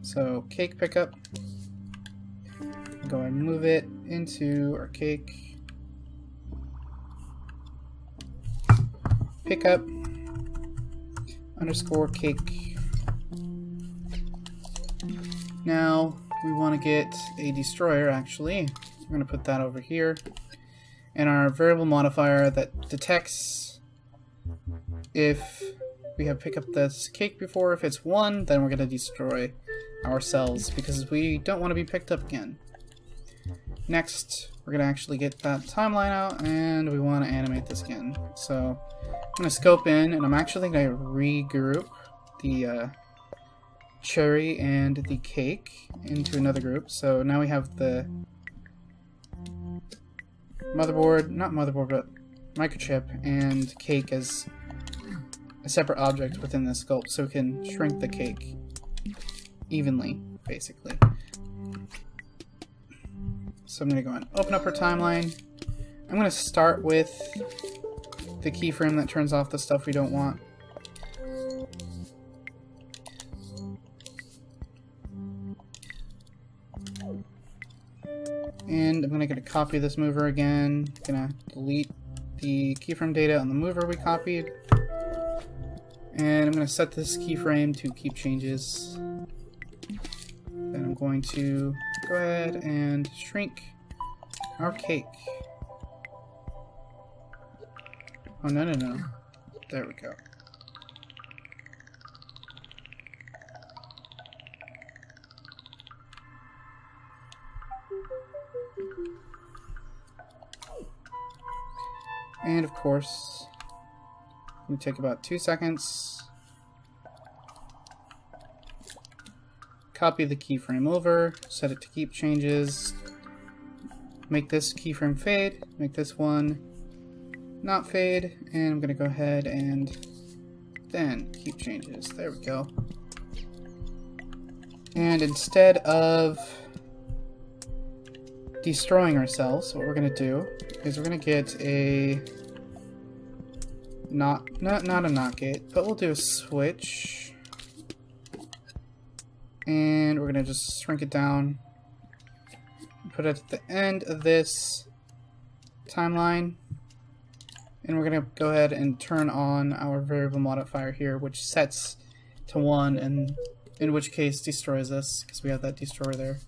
So cake pickup. Go and move it into our cake pickup underscore cake. Now we want to get a destroyer. Actually, we're going to put that over here, and our variable modifier that detects if we have picked up this cake before. If it's 1, then we're going to destroy ourselves because we don't want to be picked up again. Next, we're going to actually get that timeline out, and we want to animate this again. So I'm going to scope in, and I'm actually going to regroup the cherry and the cake into another group. So now we have the motherboard, not motherboard, but microchip and cake as a separate object within the sculpt, so we can shrink the cake evenly, basically. So I'm going to go and open up our timeline. I'm going to start with the keyframe that turns off the stuff we don't want. And I'm going to copy this mover again. I'm going to delete the keyframe data on the mover we copied. And I'm going to set this keyframe to keep changes. Then I'm going to go ahead and shrink our cake. Oh, no, no, no. There we go. And of course, we take about 2 seconds. Copy the keyframe over, set it to keep changes, make this keyframe fade, make this one not fade, and I'm going to go ahead and then keep changes. There we go. And instead of destroying ourselves, what we're going to do is we're going to get a not a not gate, but we'll do a switch. And we're going to just shrink it down, put it at the end of this timeline, and we're going to go ahead and turn on our variable modifier here, which sets to 1, and in which case destroys us, because we have that destroyer there.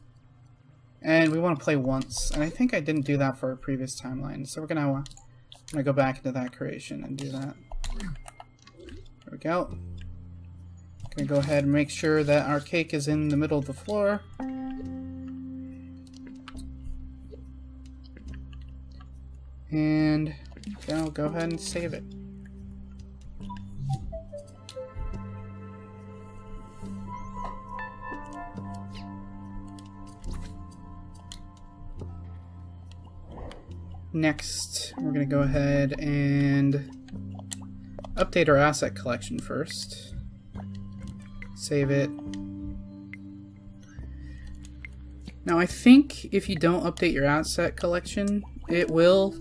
And we want to play once, and I think I didn't do that for our previous timeline, so we're going to go back into that creation and do that. There we go. Gonna go ahead and make sure that our cake is in the middle of the floor. And then I'll go ahead and save it. Next, we're gonna go ahead and update our asset collection first. Save it. Now I think if you don't update your asset collection, it will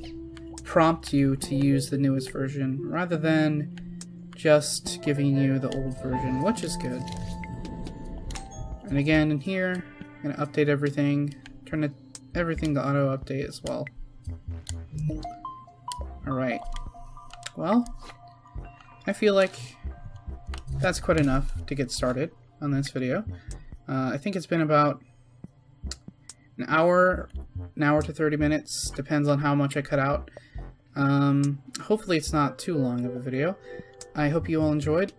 prompt you to use the newest version rather than just giving you the old version, which is good. And again, in here, I'm going to update everything, turn everything to auto update as well. Alright. Well, I feel like that's quite enough to get started on this video. I think it's been about an hour to 30 minutes, depends on how much I cut out. Hopefully it's not too long of a video. I hope you all enjoyed.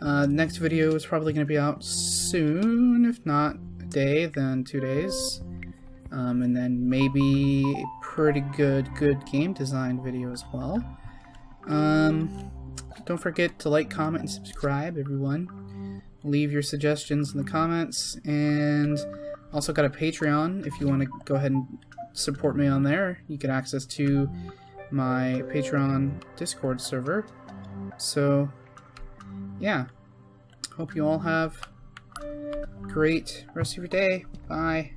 Next video is probably going to be out soon, if not a day, then 2 days. And then maybe a pretty good game design video as well. Don't forget to like, comment, and subscribe, everyone. Leave your suggestions in the comments, and Also got a Patreon if you want to go ahead and support me on there. You get access to my Patreon Discord server. So, yeah. Hope you all have a great rest of your day. Bye.